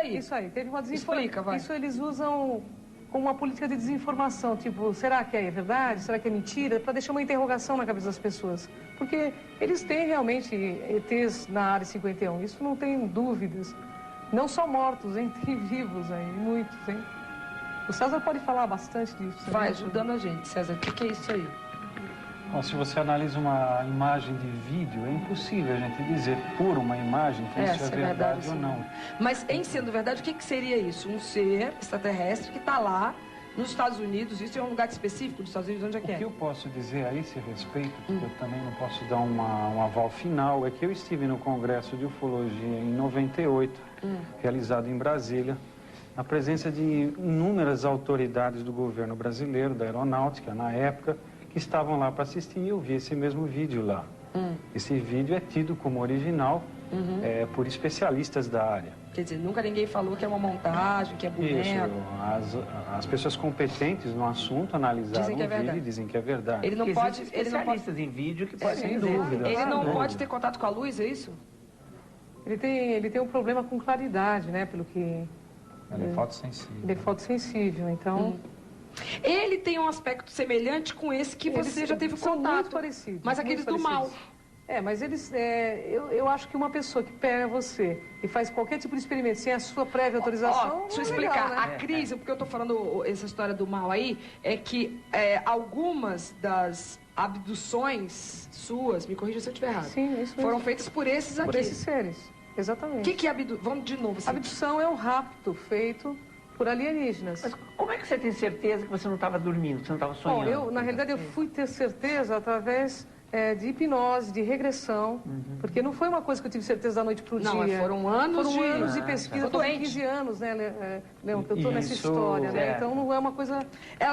Isso aí, teve uma desinformação. Explica, vai. Isso eles usam como uma política de desinformação, tipo, será que é verdade? Será que é mentira? Para deixar uma interrogação na cabeça das pessoas. Porque eles têm realmente ETs na Área 51, isso não tem dúvidas. Não só mortos, hein? Tem vivos aí, muitos, hein? O César pode falar bastante disso. Vai ajudando a gente, César. O que é isso aí? Bom, se você analisa uma imagem de vídeo, é impossível a gente dizer por uma imagem que isso é verdade ou não. Mas, em sendo verdade, o que seria isso? Um ser extraterrestre que está lá nos Estados Unidos, isso é um lugar específico dos Estados Unidos, onde é que é? O que eu posso dizer a esse respeito, porque eu também não posso dar um aval final, é que eu estive no Congresso de Ufologia em 98, realizado em Brasília, na presença de inúmeras autoridades do governo brasileiro, da aeronáutica, na época, que estavam lá para assistir, e eu vi esse mesmo vídeo lá. Esse vídeo é tido como original por especialistas da área. Quer dizer, nunca ninguém falou que é uma montagem, que é boneco. Isso, as pessoas competentes no assunto analisaram o vídeo e dizem que é verdade. Ele não pode... especialistas em vídeo que podem sem dizer. dúvida. Ele não pode ter contato com a luz, é isso? Ele tem um problema com claridade, né, pelo que... Ele é fotossensível. Ele é fotossensível, então... Ele tem um aspecto semelhante com esse que você já teve são contato. muito parecidos. Mas aqueles do mal. Mas eles... eu acho que uma pessoa que pega você e faz qualquer tipo de experimento sem a sua prévia autorização... Deixa eu explicar. Legal, né? A crise, porque eu tô falando essa história do mal aí, é que algumas das abduções suas, me corrija se eu estiver errado, Sim, isso foram feitas por esses aqui. Por esses seres, exatamente. O que é abdução? Vamos de novo. Assim. Abdução é um rapto feito por alienígenas. Mas como é que você tem certeza que você não estava dormindo, que você não estava sonhando? Bom, na realidade, eu fui ter certeza através de hipnose, de regressão, porque não foi uma coisa que eu tive certeza da noite para o dia. Não, foram anos de pesquisa, foram 15 anos, né, Leão, que eu estou nessa história, né? Então não é uma coisa...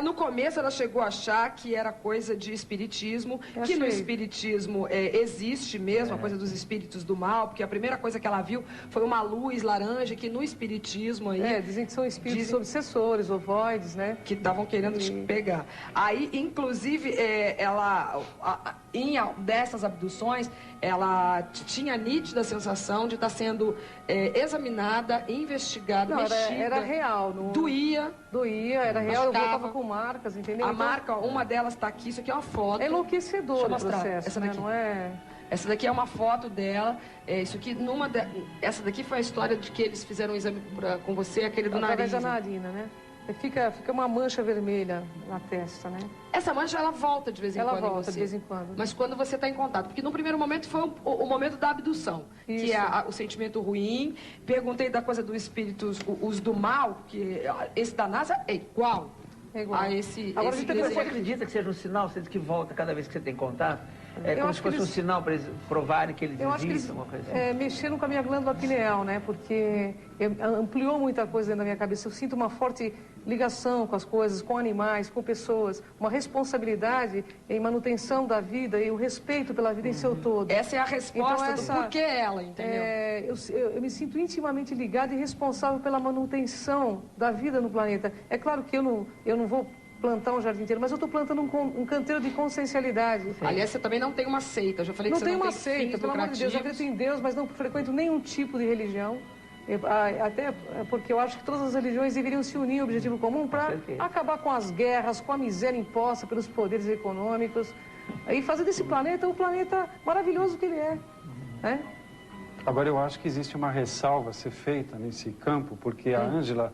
No começo ela chegou a achar que era coisa de espiritismo, que no espiritismo existe mesmo a coisa dos espíritos do mal, porque a primeira coisa que ela viu foi uma luz laranja, que no espiritismo aí... dizem que são espíritos obsessores, ovoides, né? Que estavam querendo te pegar. Aí, inclusive, em dessas abduções, ela tinha a nítida sensação de estar sendo examinada, investigada, mexida. Era real. Não... Doía, era real, eu voltava com marcas, entendeu? A marca, uma delas está aqui, isso aqui é uma foto. É enlouquecedor o processo, essa daqui. Não é... Essa daqui é uma foto dela. Isso aqui, essa daqui foi a história de que eles fizeram um exame com você, aquele do nariz. Através da narina, né? Fica uma mancha vermelha na testa, né? Essa mancha, ela volta de vez em quando. Ela volta de vez em quando. Mas quando você está em contato. Porque no primeiro momento foi o momento da abdução. Isso. Que é o sentimento ruim. Perguntei da coisa dos espíritos, os do mal, que esse da NASA é igual. A esse... Agora, você acredita que seja um sinal, você diz que volta cada vez que você tem contato? É como se fosse um sinal para eles provarem que eles existem, alguma coisa assim? Mexeram com a minha glândula pineal, né? Porque ampliou muita coisa dentro da minha cabeça. Eu sinto uma forte ligação com as coisas, com animais, com pessoas, uma responsabilidade em manutenção da vida e o respeito pela vida em seu todo. Essa é a resposta do porquê ela, entendeu? Eu me sinto intimamente ligada e responsável pela manutenção da vida no planeta. É claro que eu não vou plantar um jardim inteiro, mas eu estou plantando um canteiro de consciencialidade. Aliás, você também não tem uma seita. Eu já falei que você não tem uma seita, pelo amor de Deus. Eu acredito em Deus, mas não frequento nenhum tipo de religião. Até porque eu acho que todas as religiões deveriam se unir em objetivo comum para acabar com as guerras, com a miséria imposta pelos poderes econômicos e fazer desse planeta o planeta maravilhoso que ele é. Né? Agora, eu acho que existe uma ressalva a ser feita nesse campo, porque a Ângela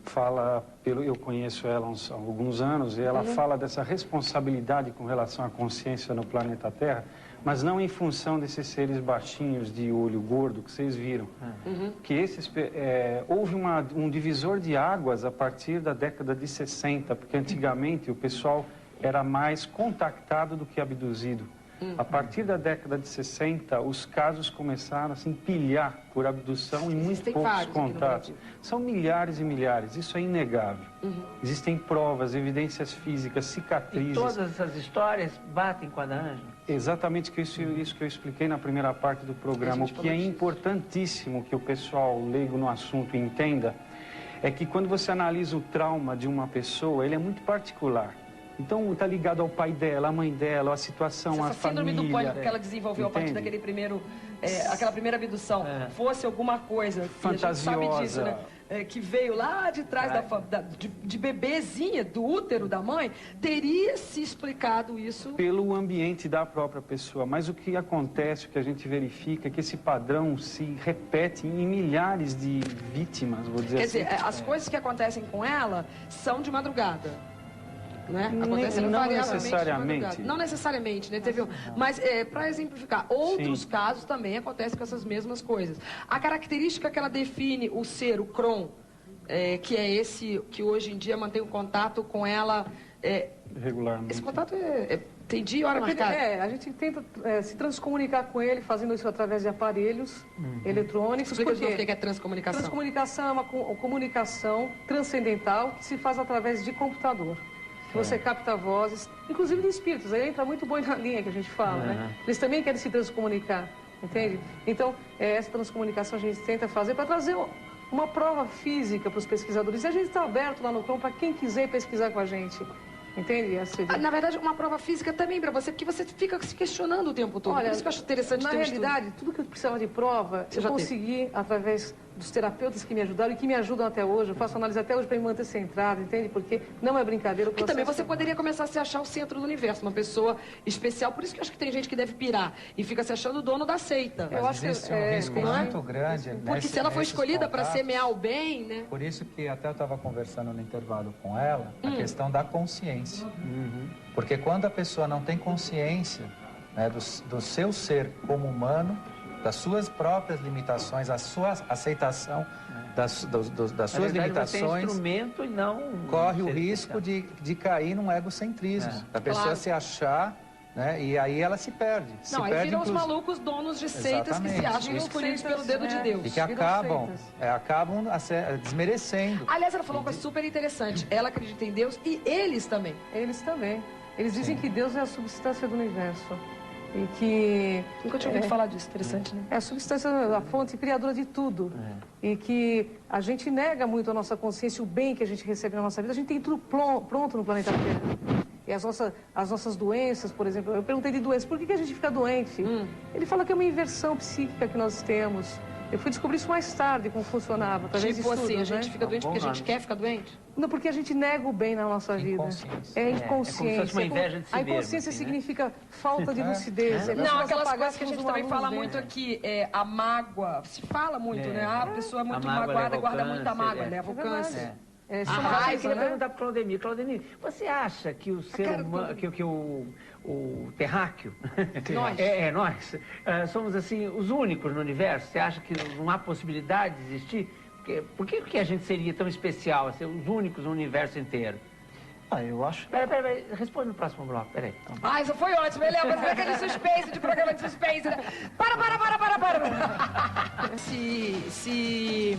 fala, eu conheço ela há alguns anos, e ela fala dessa responsabilidade com relação à consciência no planeta Terra, mas não em função desses seres baixinhos de olho gordo que vocês viram. Que houve um divisor de águas a partir da década de 60, porque antigamente o pessoal era mais contactado do que abduzido. A partir da década de 60, os casos começaram a se empilhar por abdução e muito poucos contatos. São milhares e milhares, isso é inegável. Existem provas, evidências físicas, cicatrizes. E todas essas histórias batem com a da Ângela? Exatamente isso que eu expliquei na primeira parte do programa. O que é importantíssimo que o pessoal leigo no assunto entenda é que quando você analisa o trauma de uma pessoa, ele é muito particular. Então, está ligado ao pai dela, à mãe dela, à situação, à família. Essa síndrome do pânico que ela desenvolveu a partir daquele primeiro... aquela primeira abdução, fosse alguma coisa... fantasiosa. A gente sabe disso, né? que veio lá de trás de bebezinha, do útero da mãe, teria se explicado isso. Pelo ambiente da própria pessoa. Mas o que acontece, o que a gente verifica, é que esse padrão se repete em milhares de vítimas, vou dizer assim. Quer dizer, as coisas que acontecem com ela são de madrugada. Né? Acontece não necessariamente. Não necessariamente, né? Mas, para exemplificar, outros casos também acontecem com essas mesmas coisas. A característica que ela define o ser, o Crohn, que é esse que hoje em dia mantém o contato com ela... regularmente. Esse contato tem dia e hora marcada? A gente tenta se transcomunicar com ele, fazendo isso através de aparelhos eletrônicos. Explica de novo o que é transcomunicação. Transcomunicação é uma comunicação transcendental que se faz através de computador. Que você capta vozes, inclusive de espíritos. Aí entra muito bom na linha que a gente fala, né? Eles também querem se transcomunicar, entende? Então, essa transcomunicação a gente tenta fazer para trazer uma prova física para os pesquisadores. E a gente está aberto lá no Crohn para quem quiser pesquisar com a gente. Entende? Na verdade, uma prova física também para você, porque você fica se questionando o tempo todo. Olha, por isso que eu acho interessante na ter realidade, tudo que eu precisava de prova, eu consegui através dos terapeutas que me ajudaram e que me ajudam até hoje. Eu faço análise até hoje para me manter centrado, entende? Porque não é brincadeira. E também você poderia começar a se achar o centro do universo, uma pessoa especial. Por isso que eu acho que tem gente que deve pirar e fica se achando o dono da seita. Mas eu acho existe um risco muito grande. Porque se ela for escolhida para semear o bem, né? Por isso que até eu estava conversando no intervalo com ela, a questão da consciência. Porque quando a pessoa não tem consciência, né, do seu ser como humano, das suas próprias limitações, a sua aceitação das suas limitações, instrumento e não corre o risco de cair num egocentrismo, da pessoa se achar, né, e aí ela se perde. Aí viram os malucos donos de seitas que se acham escolhidos pelo dedo de Deus. E que acabam desmerecendo. Aliás, ela falou uma coisa super interessante. Ela acredita em Deus e eles também. Eles também. Eles dizem que Deus é a substância do universo. E que... Nunca tinha ouvido falar disso, interessante, né? É a substância, a fonte criadora de tudo. E que a gente nega muito a nossa consciência, o bem que a gente recebe na nossa vida. A gente tem tudo pronto no planeta Terra. E as nossas doenças, por exemplo, eu perguntei de doenças, por que a gente fica doente? Ele fala que é uma inversão psíquica que nós temos. Eu fui descobrir isso mais tarde, como funcionava, através de estudos, a gente fica doente porque a gente quer ficar doente? Não, porque a gente nega o bem na nossa vida. É inconsciência. É como se fosse uma inveja de si a inconsciência mesmo, significa falta de lucidez. Não, aquelas coisas que a gente também fala muito aqui, a mágoa. Se fala muito, né? A pessoa é muito magoada, guarda muita mágoa, leva o câncer. Eu queria perguntar para o Claudemir. Claudemir, você acha que o ser humano, que o terráqueo, nós, somos assim os únicos no universo? Você acha que não há possibilidade de existir? Por que a gente seria tão especial, ser os únicos no universo inteiro? Eu acho... Peraí, responde no próximo bloco, peraí. Isso foi ótimo, ele lembra aquele suspense, de programa de suspense, né? Para! Se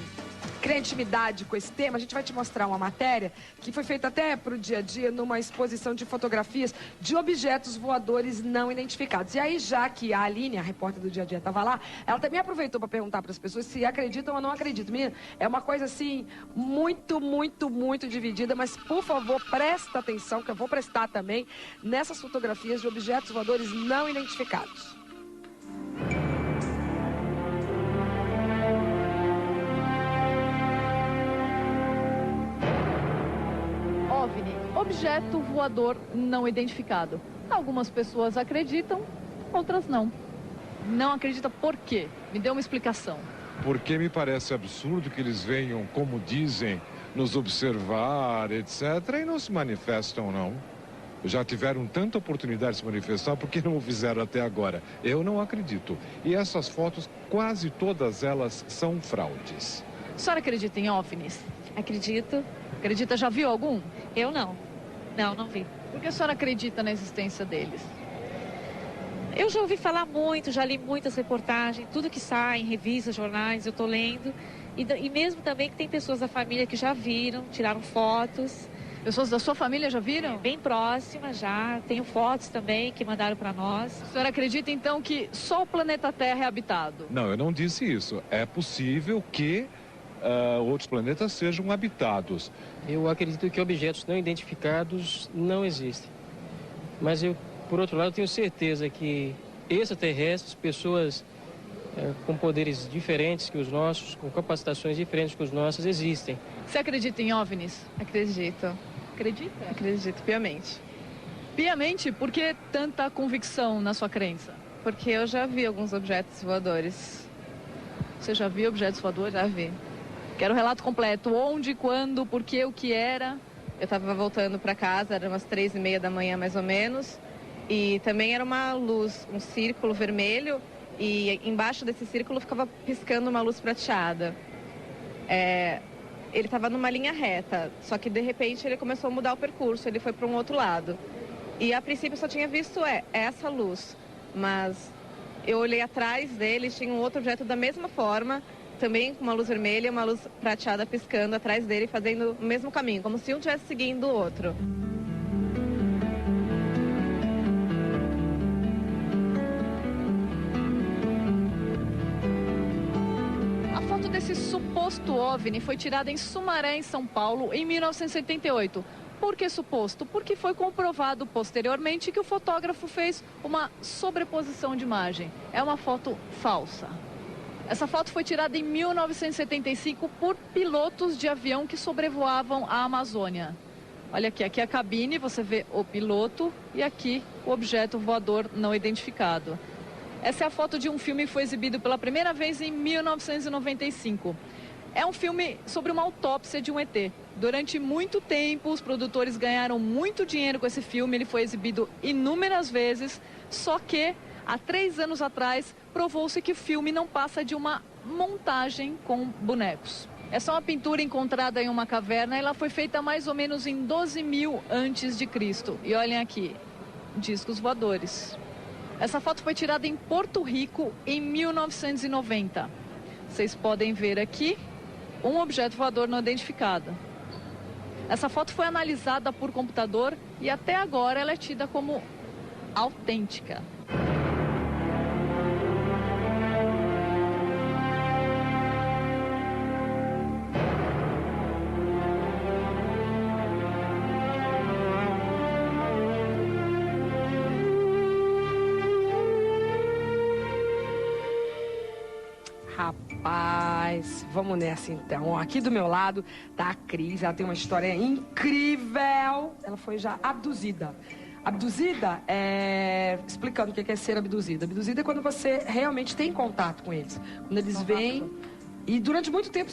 criar intimidade com esse tema, a gente vai te mostrar uma matéria que foi feita até para o dia a dia numa exposição de fotografias de objetos voadores não identificados. E aí, já que a Aline, a repórter do dia a dia, estava lá, ela também aproveitou para perguntar para as pessoas se acreditam ou não acreditam. Menina, é uma coisa assim, muito, muito, muito dividida, mas por favor, presta atenção, que eu vou prestar também, nessas fotografias de objetos voadores não identificados. OVNI, objeto voador não identificado. Algumas pessoas acreditam, outras não. Não acredita por quê? Me dê uma explicação. Porque me parece absurdo que eles venham, como dizem, nos observar, etc., e não se manifestam, não. Já tiveram tanta oportunidade de se manifestar, por que não o fizeram até agora? Eu não acredito. E essas fotos, quase todas elas são fraudes. A senhora acredita em OVNIs? Acredito. Acredita, já viu algum? Eu não. Não vi. Por que a senhora acredita na existência deles? Eu já ouvi falar muito, já li muitas reportagens, tudo que sai em revistas, jornais, eu estou lendo. E mesmo também que tem pessoas da família que já viram, tiraram fotos. Pessoas da sua família já viram? Bem próximas já. Tenho fotos também que mandaram para nós. A senhora acredita então que só o planeta Terra é habitado? Não, eu não disse isso. É possível que outros planetas sejam habitados. Eu acredito que objetos não identificados não existem. Mas eu, por outro lado, tenho certeza que extraterrestres, pessoas com poderes diferentes que os nossos, com capacitações diferentes que os nossos, existem. Você acredita em OVNIs? Acredito. Acredita? Acredito piamente. Piamente, por que tanta convicção na sua crença? Porque eu já vi alguns objetos voadores. Você já viu objetos voadores? Já vi. Quero o relato completo. Onde, quando, por quê, o que era? Eu estava voltando para casa, era umas 3h30 da manhã mais ou menos. E também era uma luz, um círculo vermelho. E embaixo desse círculo ficava piscando uma luz prateada. Ele estava numa linha reta, só que de repente ele começou a mudar o percurso, ele foi para um outro lado. E a princípio eu só tinha visto essa luz, mas eu olhei atrás dele, tinha um outro objeto da mesma forma, também com uma luz vermelha e uma luz prateada piscando atrás dele, fazendo o mesmo caminho, como se um estivesse seguindo o outro. Esse suposto OVNI foi tirado em Sumaré, em São Paulo, em 1978. Por que suposto? Porque foi comprovado posteriormente que o fotógrafo fez uma sobreposição de imagem. É uma foto falsa. Essa foto foi tirada em 1975 por pilotos de avião que sobrevoavam a Amazônia. Olha aqui a cabine, você vê o piloto e aqui o objeto voador não identificado. Essa é a foto de um filme que foi exibido pela primeira vez em 1995. É um filme sobre uma autópsia de um ET. Durante muito tempo, os produtores ganharam muito dinheiro com esse filme. Ele foi exibido inúmeras vezes, só que há 3 anos atrás provou-se que o filme não passa de uma montagem com bonecos. É só uma pintura encontrada em uma caverna. Ela foi feita mais ou menos em 12.000 a.C. E olhem aqui, discos voadores. Essa foto foi tirada em Porto Rico em 1990. Vocês podem ver aqui um objeto voador não identificado. Essa foto foi analisada por computador e até agora ela é tida como autêntica. Rapaz, vamos nessa então. Aqui do meu lado tá a Cris, ela tem uma história incrível. Ela foi já abduzida. Abduzida explicando o que é ser abduzida. Abduzida é quando você realmente tem contato com eles. Quando eles vêm. E durante muito tempo,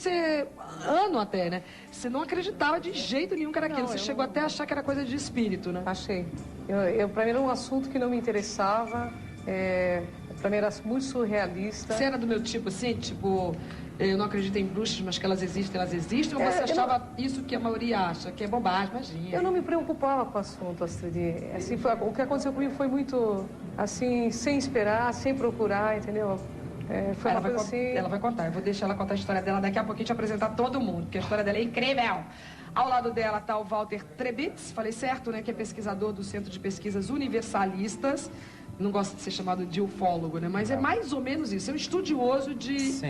ano até, né? Você não acreditava de jeito nenhum que era aquilo. Você chegou até a achar que era coisa de espírito, né? Achei. Pra mim era um assunto que não me interessava. Pra mim era muito surrealista. Você era do meu tipo, assim, tipo, eu não acredito em bruxas, mas que elas existem, ou você achava isso que a maioria acha, que é bobagem, imagina? Eu não me preocupava com o assunto, Astrid. Assim, o que aconteceu comigo foi muito, assim, sem esperar, sem procurar, entendeu? Foi uma coisa assim... Ela vai contar, eu vou deixar ela contar a história dela daqui a pouquinho, te apresentar todo mundo, porque a história dela é incrível. Ao lado dela está o Walter Trebitz, falei certo, né, que é pesquisador do Centro de Pesquisas Universalistas. Não gosta de ser chamado de ufólogo, né? Mas é mais ou menos isso. É um estudioso de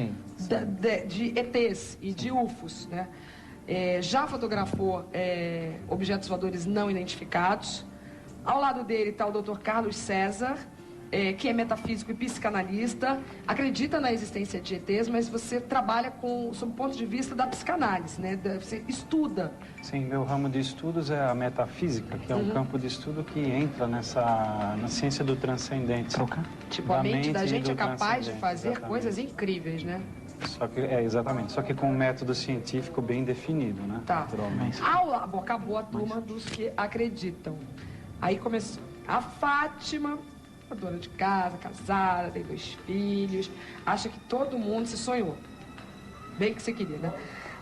ETs e de UFOs, né? Já fotografou objetos voadores não identificados. Ao lado dele está o Dr. Carlos César, que é metafísico e psicanalista. Acredita na existência de ETs, mas você trabalha sob o ponto de vista da psicanálise, né? Você estuda. Sim, meu ramo de estudos é a metafísica, que é um campo de estudo que entra na ciência do transcendente. Tipo, a mente da gente é capaz de fazer coisas incríveis, né? Só que, exatamente, só que com um método científico bem definido, né? Tá. Naturalmente. Acabou a turma dos que acreditam. Aí começou a Fátima, a dona de casa, casada, tem 2 filhos, acha que todo mundo se sonhou. Bem que você queria, né?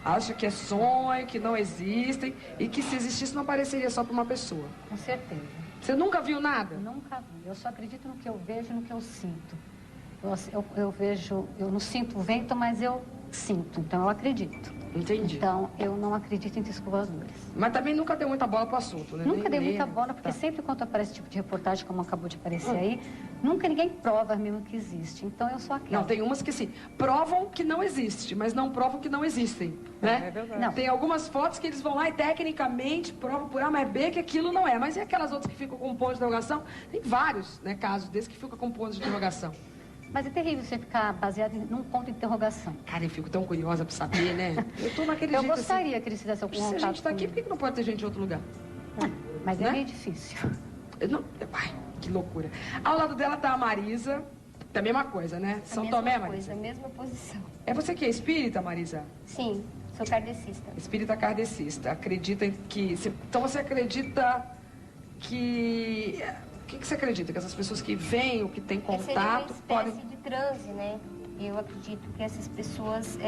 Acha que é sonho, que não existem e que se existisse não apareceria só para uma pessoa. Com certeza. Você nunca viu nada? Nunca vi. Eu só acredito no que eu vejo e no que eu sinto. Eu não sinto o vento, mas eu sinto, então eu acredito. Entendi. Então, eu não acredito em discos voadores. Mas também nunca deu muita bola pro assunto, né? Nunca dei muita bola, porque sempre quando aparece esse tipo de reportagem, como acabou de aparecer aí, nunca ninguém prova mesmo que existe. Então, eu sou aquela. Não, tem umas que sim, provam que não existe, mas não provam que não existem, né? É verdade. Não. Tem algumas fotos que eles vão lá e tecnicamente provam por A mais B que aquilo não é. Mas e aquelas outras que ficam com ponto de interrogação? Tem vários, né, casos desses que ficam com ponto de interrogação. Mas é terrível você ficar baseado num ponto de interrogação. Cara, eu fico tão curiosa pra saber, né? Eu tô naquele Eu jeito gostaria assim, que eles fizessem algum se a contato gente tá aqui, por que não pode ter gente em outro lugar? Mas né? é meio difícil. Não, ai, que loucura. Ao lado dela tá a Marisa, é a mesma coisa, né? São Tomé, Marisa? A mesma posição. É você que é espírita, Marisa? Sim, sou kardecista. Espírita kardecista. Acredita que... Então você acredita que... O que você acredita? Que essas pessoas que vêm ou que têm contato seria uma espécie podem... de transe, né? Eu acredito que essas pessoas,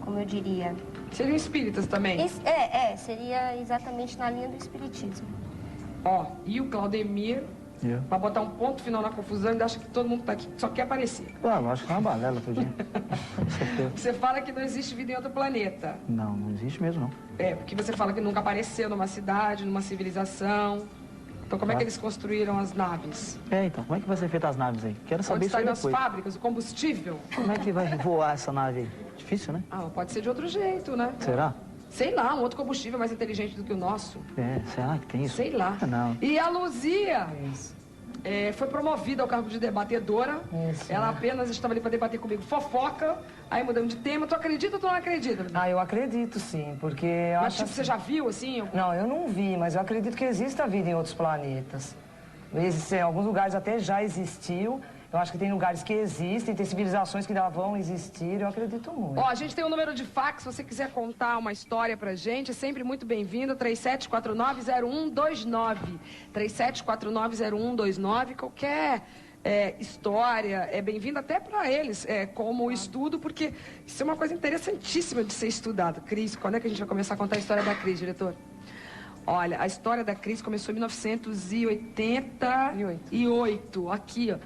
como eu diria... Seriam espíritas também? Seria exatamente na linha do espiritismo. Ó, e o Claudemir, pra botar um ponto final na confusão, ainda acha que todo mundo tá aqui só quer aparecer. Claro, acho que é uma balela tudinho. Você fala que não existe vida em outro planeta. Não, não existe mesmo, não. É, porque você fala que nunca apareceu numa cidade, numa civilização. Então como é que eles construíram as naves? Então, como é que vai ser feita as naves aí? Quero saber isso aí nas depois. fábricas, o combustível? Como é que vai voar essa nave aí? Difícil, né? Ah, pode ser de outro jeito, né? Será? Sei lá, um outro combustível mais inteligente do que o nosso. Será que tem isso? Sei lá. Não. E a Luzia foi promovida ao cargo de debatedora. Ela apenas estava ali para debater comigo fofoca. Aí mudamos de tema. Tu acredita ou tu não acredita? Eu acredito sim, porque... Eu mas acho tipo, assim... você já viu assim? Não, eu não vi, mas eu acredito que exista vida em outros planetas. Em alguns lugares até já existiu. Eu acho que tem lugares que existem, tem civilizações que ainda vão existir, eu acredito muito. Ó, a gente tem um número de fax, se você quiser contar uma história pra gente, é sempre muito bem-vindo, 3749-0129. 3749-0129, qualquer história é bem-vinda até pra eles, como estudo, porque isso é uma coisa interessantíssima de ser estudado. Cris, quando é que a gente vai começar a contar a história da Cris, diretor? Olha, a história da Cris começou em 1988, aqui, ó.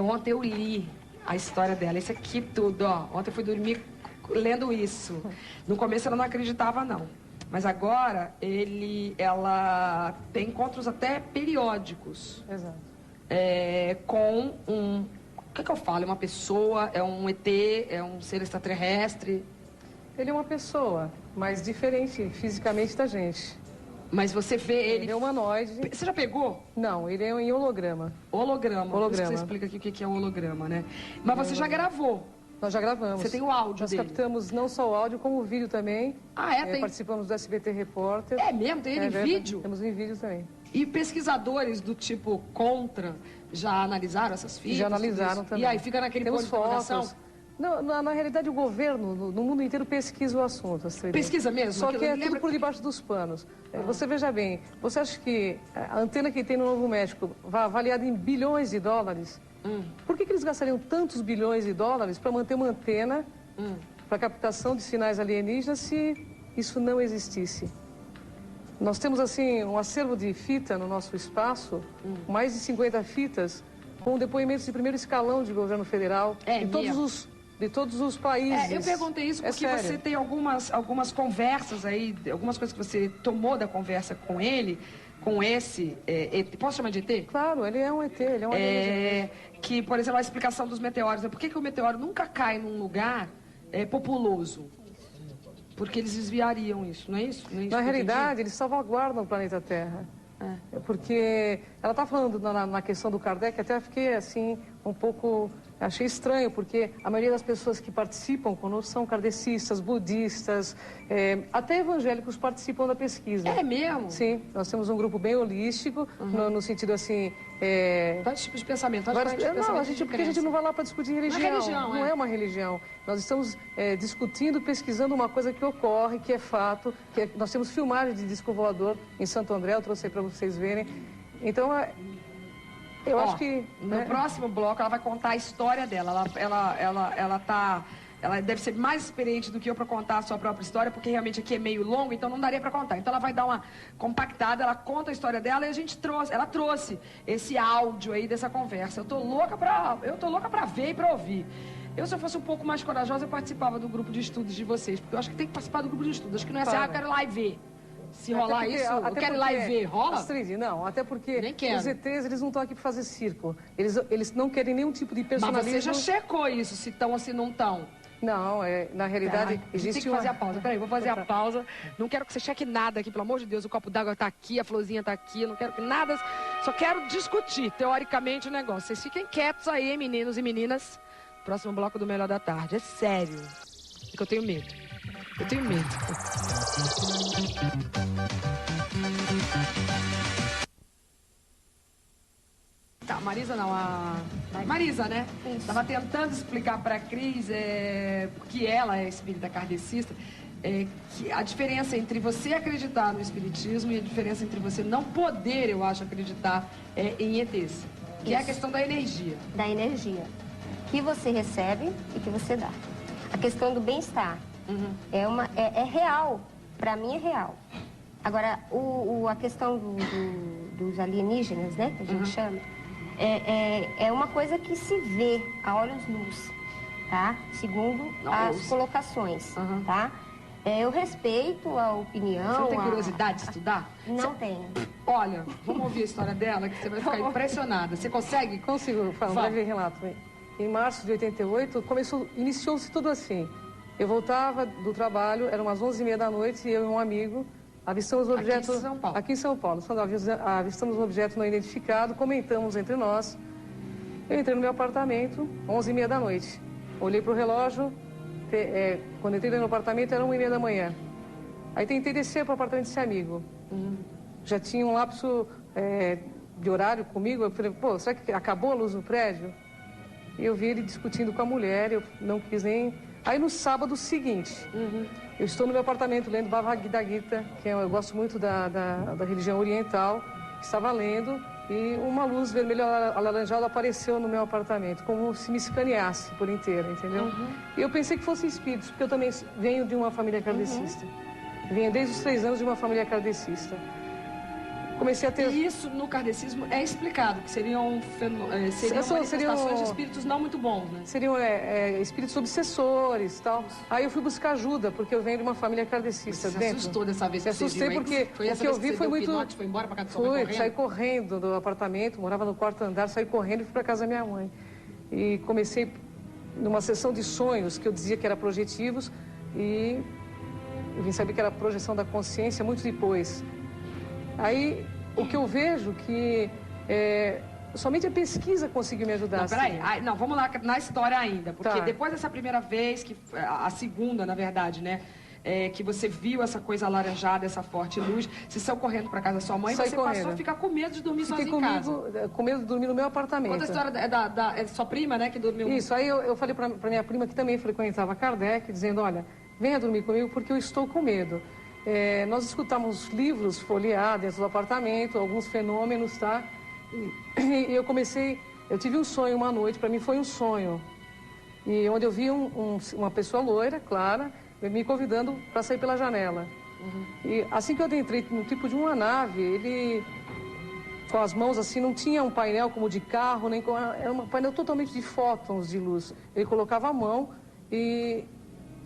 Ontem eu li a história dela, isso aqui tudo, ó. Ontem eu fui dormir lendo isso. No começo ela não acreditava, não. Mas agora ela tem encontros até periódicos. Exato. Com um... O que eu falo? É uma pessoa, é um ET, é um ser extraterrestre? Ele é uma pessoa, mas diferente fisicamente da gente. Mas você vê ele... Ele é humanoide. Você já pegou? Não, ele é em holograma. Holograma. Holograma. Você explica aqui o que é holograma, né? Mas você já gravou? Nós já gravamos. Você tem o áudio Nós dele? captamos não só o áudio, como o vídeo também. Tem? Participamos do SBT Repórter. É mesmo? Tem ele em vídeo? Temos em vídeo também. E pesquisadores do tipo contra já analisaram essas fitas? Já analisaram também. E aí fica naquele ponto de interrogação? Não, na realidade, o governo, no mundo inteiro, pesquisa o assunto. Pesquisa mesmo? Só que é tudo por debaixo dos panos. Você veja bem, você acha que a antena que tem no Novo México vai avaliada em bilhões de dólares? Por que eles gastariam tantos bilhões de dólares para manter uma antena para captação de sinais alienígenas se isso não existisse? Nós temos, assim, um acervo de fita no nosso espaço, mais de 50 fitas, com depoimentos de primeiro escalão de governo federal, de todos os países. Eu perguntei isso porque você tem algumas conversas aí, algumas coisas que você tomou da conversa com ele, com esse ET. Posso chamar de ET? Claro, ele é um ET, ele é um alienígena. Que, por exemplo, a explicação dos meteoros. Por que o meteoro nunca cai num lugar populoso? Porque eles desviariam isso, não é isso? Não é isso na realidade, eles salvaguardam o planeta Terra. Porque ela está falando na questão do Kardec, até fiquei assim, um pouco... Achei estranho, porque a maioria das pessoas que participam conosco são kardecistas, budistas, até evangélicos participam da pesquisa. É mesmo? Sim, nós temos um grupo bem holístico, no sentido assim... Vários tipos de pensamento. Porque a gente não vai lá para discutir religião. Não é religião, não é uma religião. Nós estamos discutindo, pesquisando uma coisa que ocorre, que é fato, nós temos filmagem de disco voador em Santo André, eu trouxe aí para vocês verem. Então, eu acho que... No próximo bloco, ela vai contar a história dela. Ela deve ser mais experiente do que eu para contar a sua própria história, porque realmente aqui é meio longo, então não daria para contar. Então ela vai dar uma compactada, ela conta a história dela e ela trouxe esse áudio aí dessa conversa. Eu tô louca para ver e para ouvir. Se eu fosse um pouco mais corajosa, eu participava do grupo de estudos de vocês, porque eu acho que tem que participar do grupo de estudos. Acho que não é assim, eu quero ir lá e ver. Se rolar isso, eu quero ir lá e ver. Rola? Astrid, não, até porque nem quero. Os ETs, eles não estão aqui para fazer circo. Eles não querem nenhum tipo de personalismo. Mas você já checou isso, se estão ou se não estão? Não, na realidade, existe tem que fazer a pausa. Peraí, vou fazer a pausa. Não quero que você cheque nada aqui, pelo amor de Deus. O copo d'água tá aqui, a florzinha tá aqui. Eu não quero que nada... Só quero discutir, teoricamente, o negócio. Vocês fiquem quietos aí, meninos e meninas. Próximo bloco do Melhor da Tarde. É sério. Porque eu tenho medo. Eu tenho medo. Tá, Marisa não, Marisa, né? Isso. Tava tentando explicar pra Cris que ela é espírita kardecista, que a diferença entre você acreditar no espiritismo e a diferença entre você não poder, eu acho, acreditar em ETs. Que é a questão da energia. Da energia. Que você recebe e que você dá. A questão do bem-estar é real. Pra mim é real. Agora, a questão dos alienígenas, né? Que a gente chama. É uma coisa que se vê a olhos-luz, tá? Segundo as colocações, tá? Eu respeito a opinião... Você não tem curiosidade de estudar? Não tenho. Olha, vamos ouvir a história dela, que você vai ficar impressionada. Você consegue? Consigo, falar um breve relato. Em março de 88, iniciou-se tudo assim. Eu voltava do trabalho, eram umas 11h30 da noite, e eu e um amigo... Avistamos um objeto... Aqui em São Paulo. Avistamos um objeto não identificado, comentamos entre nós. Eu entrei no meu apartamento, 11h30 da noite. Olhei para o relógio, quando entrei no meu apartamento era 1h30 da manhã. Aí tentei descer para o apartamento desse amigo. Já tinha um lapso de horário comigo. Eu falei, pô, será que acabou a luz do prédio? E eu vi ele discutindo com a mulher, eu não quis nem... Aí no sábado seguinte, eu estou no meu apartamento lendo Bhagavad Gita, que eu gosto muito da religião oriental, estava lendo, e uma luz vermelha alaranjada apareceu no meu apartamento, como se me escaneasse por inteiro, entendeu? E eu pensei que fossem espíritos, porque eu também venho de uma família kardecista. Venho desde os 3 anos de uma família kardecista. Comecei a ter... E isso no kardecismo é explicado, que seriam manifestações de espíritos não muito bons, né? Seriam espíritos obsessores e tal. Aí eu fui buscar ajuda, porque eu venho de uma família kardecista. Você se assustou dessa vez que você assustei viu, porque o que eu vi foi muito... Foi embora pra casa da sua mãe correndo? Saí correndo do apartamento, morava no 4º andar, saí correndo e fui pra casa da minha mãe. E comecei numa sessão de sonhos, que eu dizia que era projetivos, e eu vim saber que era projeção da consciência muito depois. Aí, o que eu vejo que somente a pesquisa conseguiu me ajudar. Não, peraí. Não, vamos lá na história ainda. Porque depois dessa primeira vez, a segunda, na verdade, né? Que você viu essa coisa alaranjada, essa forte luz, você saiu correndo para casa da sua mãe e você passou a ficar com medo de dormir sozinho em casa. Com medo de dormir no meu apartamento. Conta a história da sua prima, né? Que dormiu... Isso, aí eu falei para minha prima, que também frequentava Kardec, dizendo, olha, venha dormir comigo porque eu estou com medo. Nós escutamos livros folheados dentro do apartamento, alguns fenômenos, tá? E eu tive um sonho uma noite, para mim foi um sonho, e onde eu vi uma pessoa loira, clara, me convidando para sair pela janela. E assim que eu entrei no tipo de uma nave, ele, com as mãos assim, não tinha um painel como de carro, era um painel totalmente de fótons de luz. Ele colocava a mão e...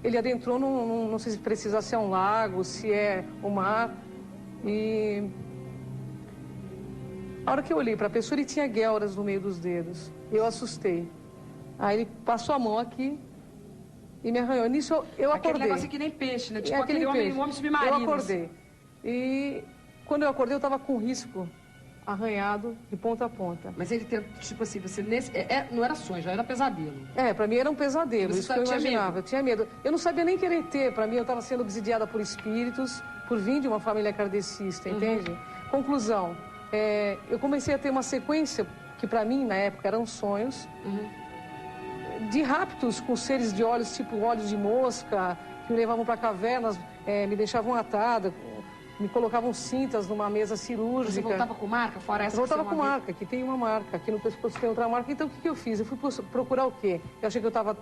Ele adentrou, não sei se precisa ser um lago, se é o mar. E a hora que eu olhei para a pessoa, ele tinha guelras no meio dos dedos. Eu assustei. Aí ele passou a mão aqui e me arranhou. Nisso eu acordei. Aquele negócio que nem peixe, né? Tipo aquele homem submarino. Eu acordei. E quando eu acordei, eu estava com risco arranhado de ponta a ponta. Mas ele tem, tipo assim, você não era sonho, já era pesadelo. Pra mim era um pesadelo, isso que eu imaginava. Medo. Eu tinha medo. Eu não sabia nem querer ter, para mim eu estava sendo obsidiada por espíritos, por vir de uma família kardecista, entende? Conclusão, eu comecei a ter uma sequência, que para mim na época eram sonhos, de raptos com seres de olhos, tipo olhos de mosca, que me levavam para cavernas, me deixavam atada, me colocavam cintas numa mesa cirúrgica. Você voltava com marca? Fora essa? Eu voltava com marca, aqui tem uma marca, aqui no pescoço tem outra marca. Então, o que eu fiz? Eu fui procurar o quê? Eu achei que eu estava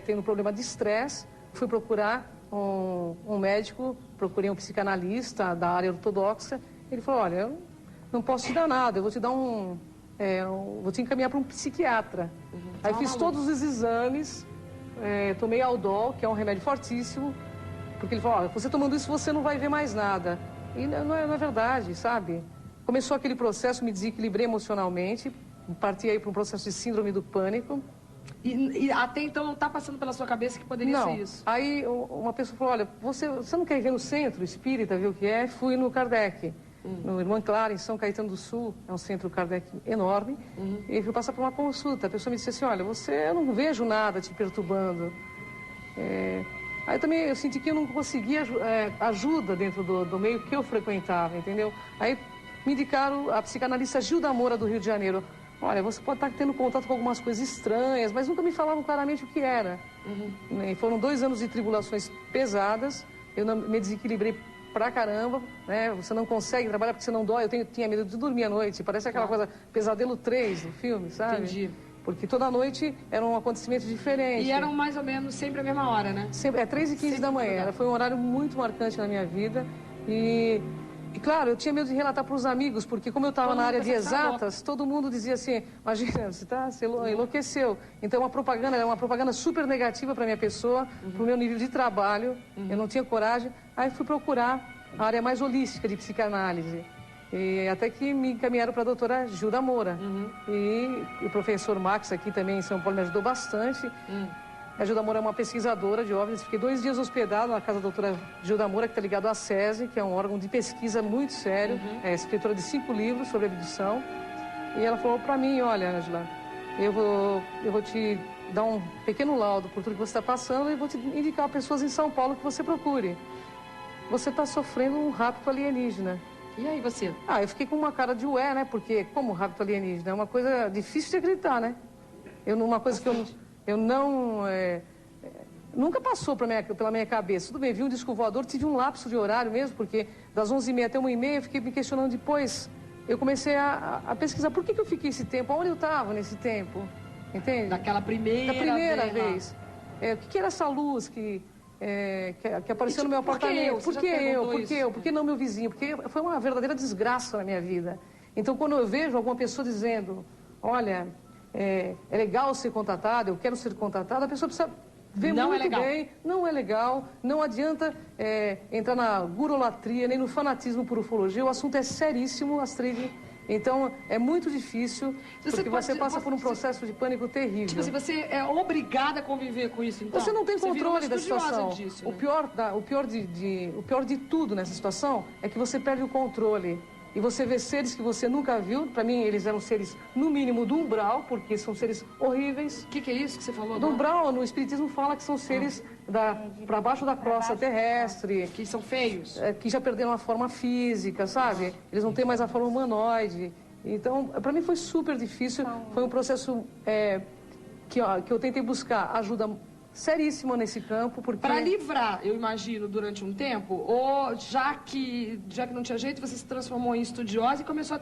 tendo um problema de estresse, fui procurar um médico, procurei um psicanalista da área ortodoxa. Ele falou, olha, eu não posso te dar nada, eu vou te dar vou te encaminhar para um psiquiatra. Aí fiz todos os exames, tomei Aldol, que é um remédio fortíssimo, porque ele falou, olha, você tomando isso, você não vai ver mais nada. E não é verdade, sabe? Começou aquele processo, me desequilibrei emocionalmente, parti aí para um processo de síndrome do pânico. E até então não está passando pela sua cabeça que poderia ser isso? Aí uma pessoa falou, olha, você não quer ir ver no centro espírita, ver o que é? Fui no Kardec. no Irmã Clara, em São Caetano do Sul, é um centro Kardec enorme, e fui passar por uma consulta. A pessoa me disse assim, olha, eu não vejo nada te perturbando. Aí também eu senti que eu não conseguia ajuda dentro do meio que eu frequentava, entendeu? Aí me indicaram a psicanalista Gilda Moura, do Rio de Janeiro. Olha, você pode estar tendo contato com algumas coisas estranhas, mas nunca me falavam claramente o que era. E foram 2 anos de tribulações pesadas, eu me desequilibrei pra caramba, né? Você não consegue trabalhar porque você não dói. Eu tinha medo de dormir à noite, parece aquela coisa, Pesadelo 3 do filme, sabe? Entendi. Porque toda noite era um acontecimento diferente. E eram mais ou menos sempre a mesma hora, né? Sempre, 3h15 da manhã. Foi um horário muito marcante na minha vida. E claro, eu tinha medo de relatar para os amigos, porque como eu estava na área de exatas, todo mundo dizia assim, imagina, você enlouqueceu. Então era uma propaganda super negativa para a minha pessoa, para o meu nível de trabalho. Eu não tinha coragem. Aí fui procurar a área mais holística de psicanálise. E até que me encaminharam para a doutora Gilda Moura. E o professor Max aqui também em São Paulo me ajudou bastante. A Gilda Moura é uma pesquisadora de OVNIs. Fiquei 2 dias hospedado na casa da doutora Gilda Moura, que está ligado à SESI, que é um órgão de pesquisa muito sério. É escritora de 5 livros sobre abdução. E ela falou para mim, olha, Ângela, eu vou te dar um pequeno laudo por tudo que você está passando e vou te indicar pessoas em São Paulo que você procure. Você está sofrendo um rapto alienígena. E aí você? Eu fiquei com uma cara de ué, né? Porque como rapto alienígena? É uma coisa difícil de acreditar, né? Uma coisa que eu não... nunca passou pela minha cabeça. Tudo bem, vi um disco voador, tive um lapso de horário mesmo, porque das 11h30 até 1h30 eu fiquei me questionando depois. Eu comecei a pesquisar por que eu fiquei esse tempo, onde eu estava nesse tempo, entende? Da primeira vez. O que era essa luz que apareceu no meu apartamento? Por que eu? Por que não meu vizinho? Porque foi uma verdadeira desgraça na minha vida. Então, quando eu vejo alguma pessoa dizendo, olha, é legal ser contatado, eu quero ser contatado, a pessoa precisa ver muito bem, não é legal, não adianta entrar na gurolatria, nem no fanatismo por ufologia, o assunto é seríssimo, Astrid. Então, é muito difícil, porque você passa por um processo de pânico terrível. Tipo assim, você é obrigada a conviver com isso, então? Você não tem controle da situação. Disso, né? O pior de tudo nessa situação é que você perde o controle. E você vê seres que você nunca viu. Para mim, eles eram seres, no mínimo, do umbral, porque são seres horríveis. O que é isso que você falou? Do umbral, no Espiritismo fala que são seres para baixo da crosta terrestre. Que são feios? Que já perderam a forma física, sabe? Eles não têm mais a forma humanoide. Então, para mim foi super difícil. Foi um processo que eu tentei buscar ajuda seríssima nesse campo, porque... Para livrar, eu imagino, durante um tempo, ou já que não tinha jeito, você se transformou em estudiosa e começou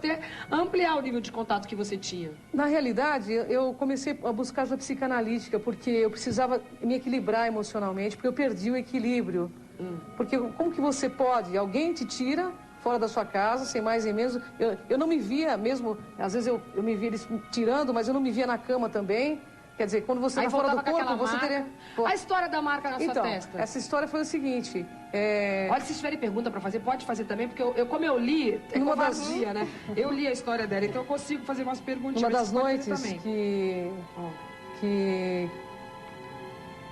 a ampliar o nível de contato que você tinha? Na realidade, eu comecei a buscar ajuda psicanalítica, porque eu precisava me equilibrar emocionalmente, porque eu perdi o equilíbrio. Porque como que você pode? Alguém te tira fora da sua casa, sem mais nem menos. Eu não me via mesmo, às vezes eu me via eles tirando, mas eu não me via na cama também. Quer dizer, quando você está fora do corpo, você teria... A história da marca na sua testa. Essa história foi o seguinte... Olha, se tiverem pergunta para fazer, pode fazer também, porque como eu li, é covardia, né? Eu li a história dela, então eu consigo fazer umas perguntinhas. Uma das noites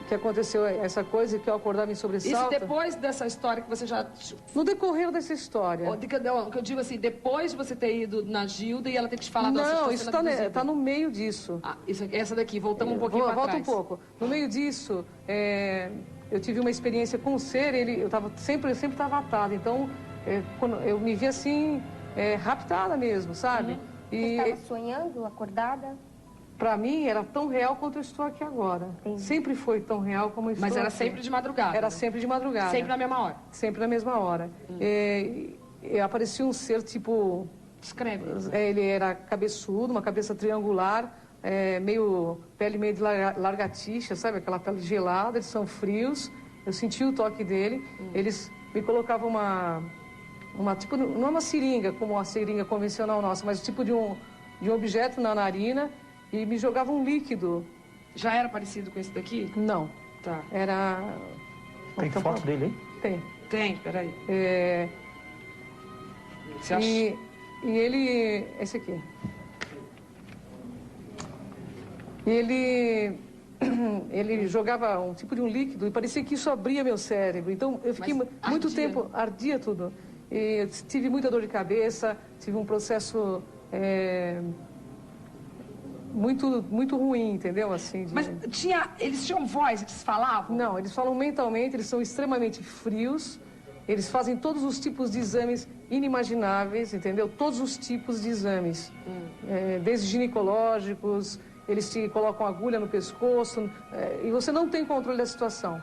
que aconteceu essa coisa, que eu acordava em sobressalto... Isso depois dessa história que você já... No decorrer dessa história. Que eu digo assim, depois de você ter ido na Gilda e ela ter te falado... Não, isso está no meio disso. Essa daqui, voltamos um pouquinho para trás. Volta um pouco. No meio disso, eu tive uma experiência com um ser, eu sempre estava atada. Então, quando eu me vi assim, raptada mesmo, sabe? Você estava sonhando, acordada? Para mim, era tão real quanto eu estou aqui agora. Sempre foi tão real como eu estou aqui. Mas era sempre de madrugada? Era sempre de madrugada. Sempre na mesma hora? Sempre na mesma hora. Aparecia um ser tipo... Descreve. Ele era cabeçudo, uma cabeça triangular, pele meio de largatixa, sabe? Aquela pele gelada, eles são frios. Eu senti o toque dele. Eles me colocavam tipo, não é uma seringa, como a seringa convencional nossa, mas tipo de um objeto na narina. E me jogava um líquido. Já era parecido com esse daqui? Não. Tá. Era... Tem foto dele aí? Tem. Tem, peraí. Você acha? E ele... Esse aqui. E ele jogava um tipo de um líquido e parecia que isso abria meu cérebro. Então eu fiquei muito tempo... Ardia tudo. e tive muita dor de cabeça, tive um processo muito ruim, entendeu? Assim, Mas eles tinham voz, eles falavam? Não, eles falam mentalmente, eles são extremamente frios, eles fazem todos os tipos de exames inimagináveis, entendeu? Todos os tipos de exames, desde ginecológicos, eles te colocam agulha no pescoço, e você não tem controle da situação.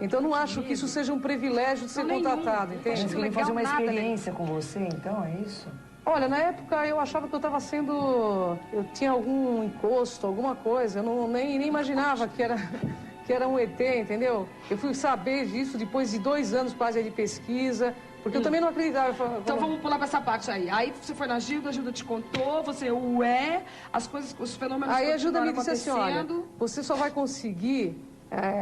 Então, eu não acho que isso seja um privilégio de ser contratado, entende? Eles querem fazer uma experiência com você, então, é isso? Olha, na época eu achava que eu estava sendo... Eu tinha algum encosto, alguma coisa. Eu nem imaginava que era um ET, entendeu? Eu fui saber disso depois de 2 anos quase de pesquisa, porque eu também não acreditava. Então vamos pular para essa parte aí. Aí você foi na Gilda, a Gilda te contou, você, as coisas, os fenômenos aí a Gilda me disse assim, olha, acontecendo. você só vai conseguir...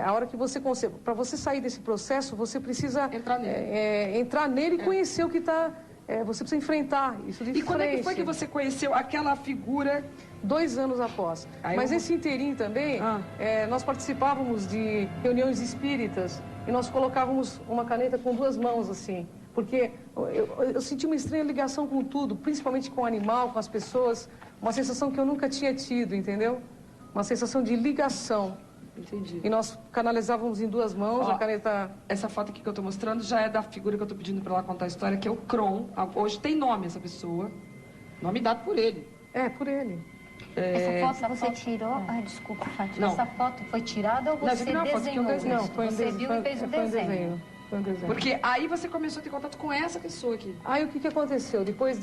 a hora que você consegue... Para você sair desse processo, você precisa... Entrar nele e conhecer o que está... você precisa enfrentar isso de frente. E quando é que foi que você conheceu aquela figura? 2 anos após. Mas esse inteirinho também, nós participávamos de reuniões espíritas e nós colocávamos uma caneta com 2 mãos, assim. Porque eu senti uma estranha ligação com tudo, principalmente com o animal, com as pessoas. Uma sensação que eu nunca tinha tido, entendeu? Uma sensação de ligação. Entendi. E nós canalizávamos em 2 mãos, a caneta... Essa foto aqui que eu estou mostrando já é da figura que eu estou pedindo para ela contar a história, que é o Kron. Hoje tem nome essa pessoa. Nome dado por ele. Por ele. Essa foto você tirou... Ai, desculpa, Fátima. Não. Essa foto foi tirada ou você desenhou? Não, foi um Você viu e fez um desenho. Foi um desenho. Porque aí você começou a ter contato com essa pessoa aqui. Aí o que aconteceu? Depois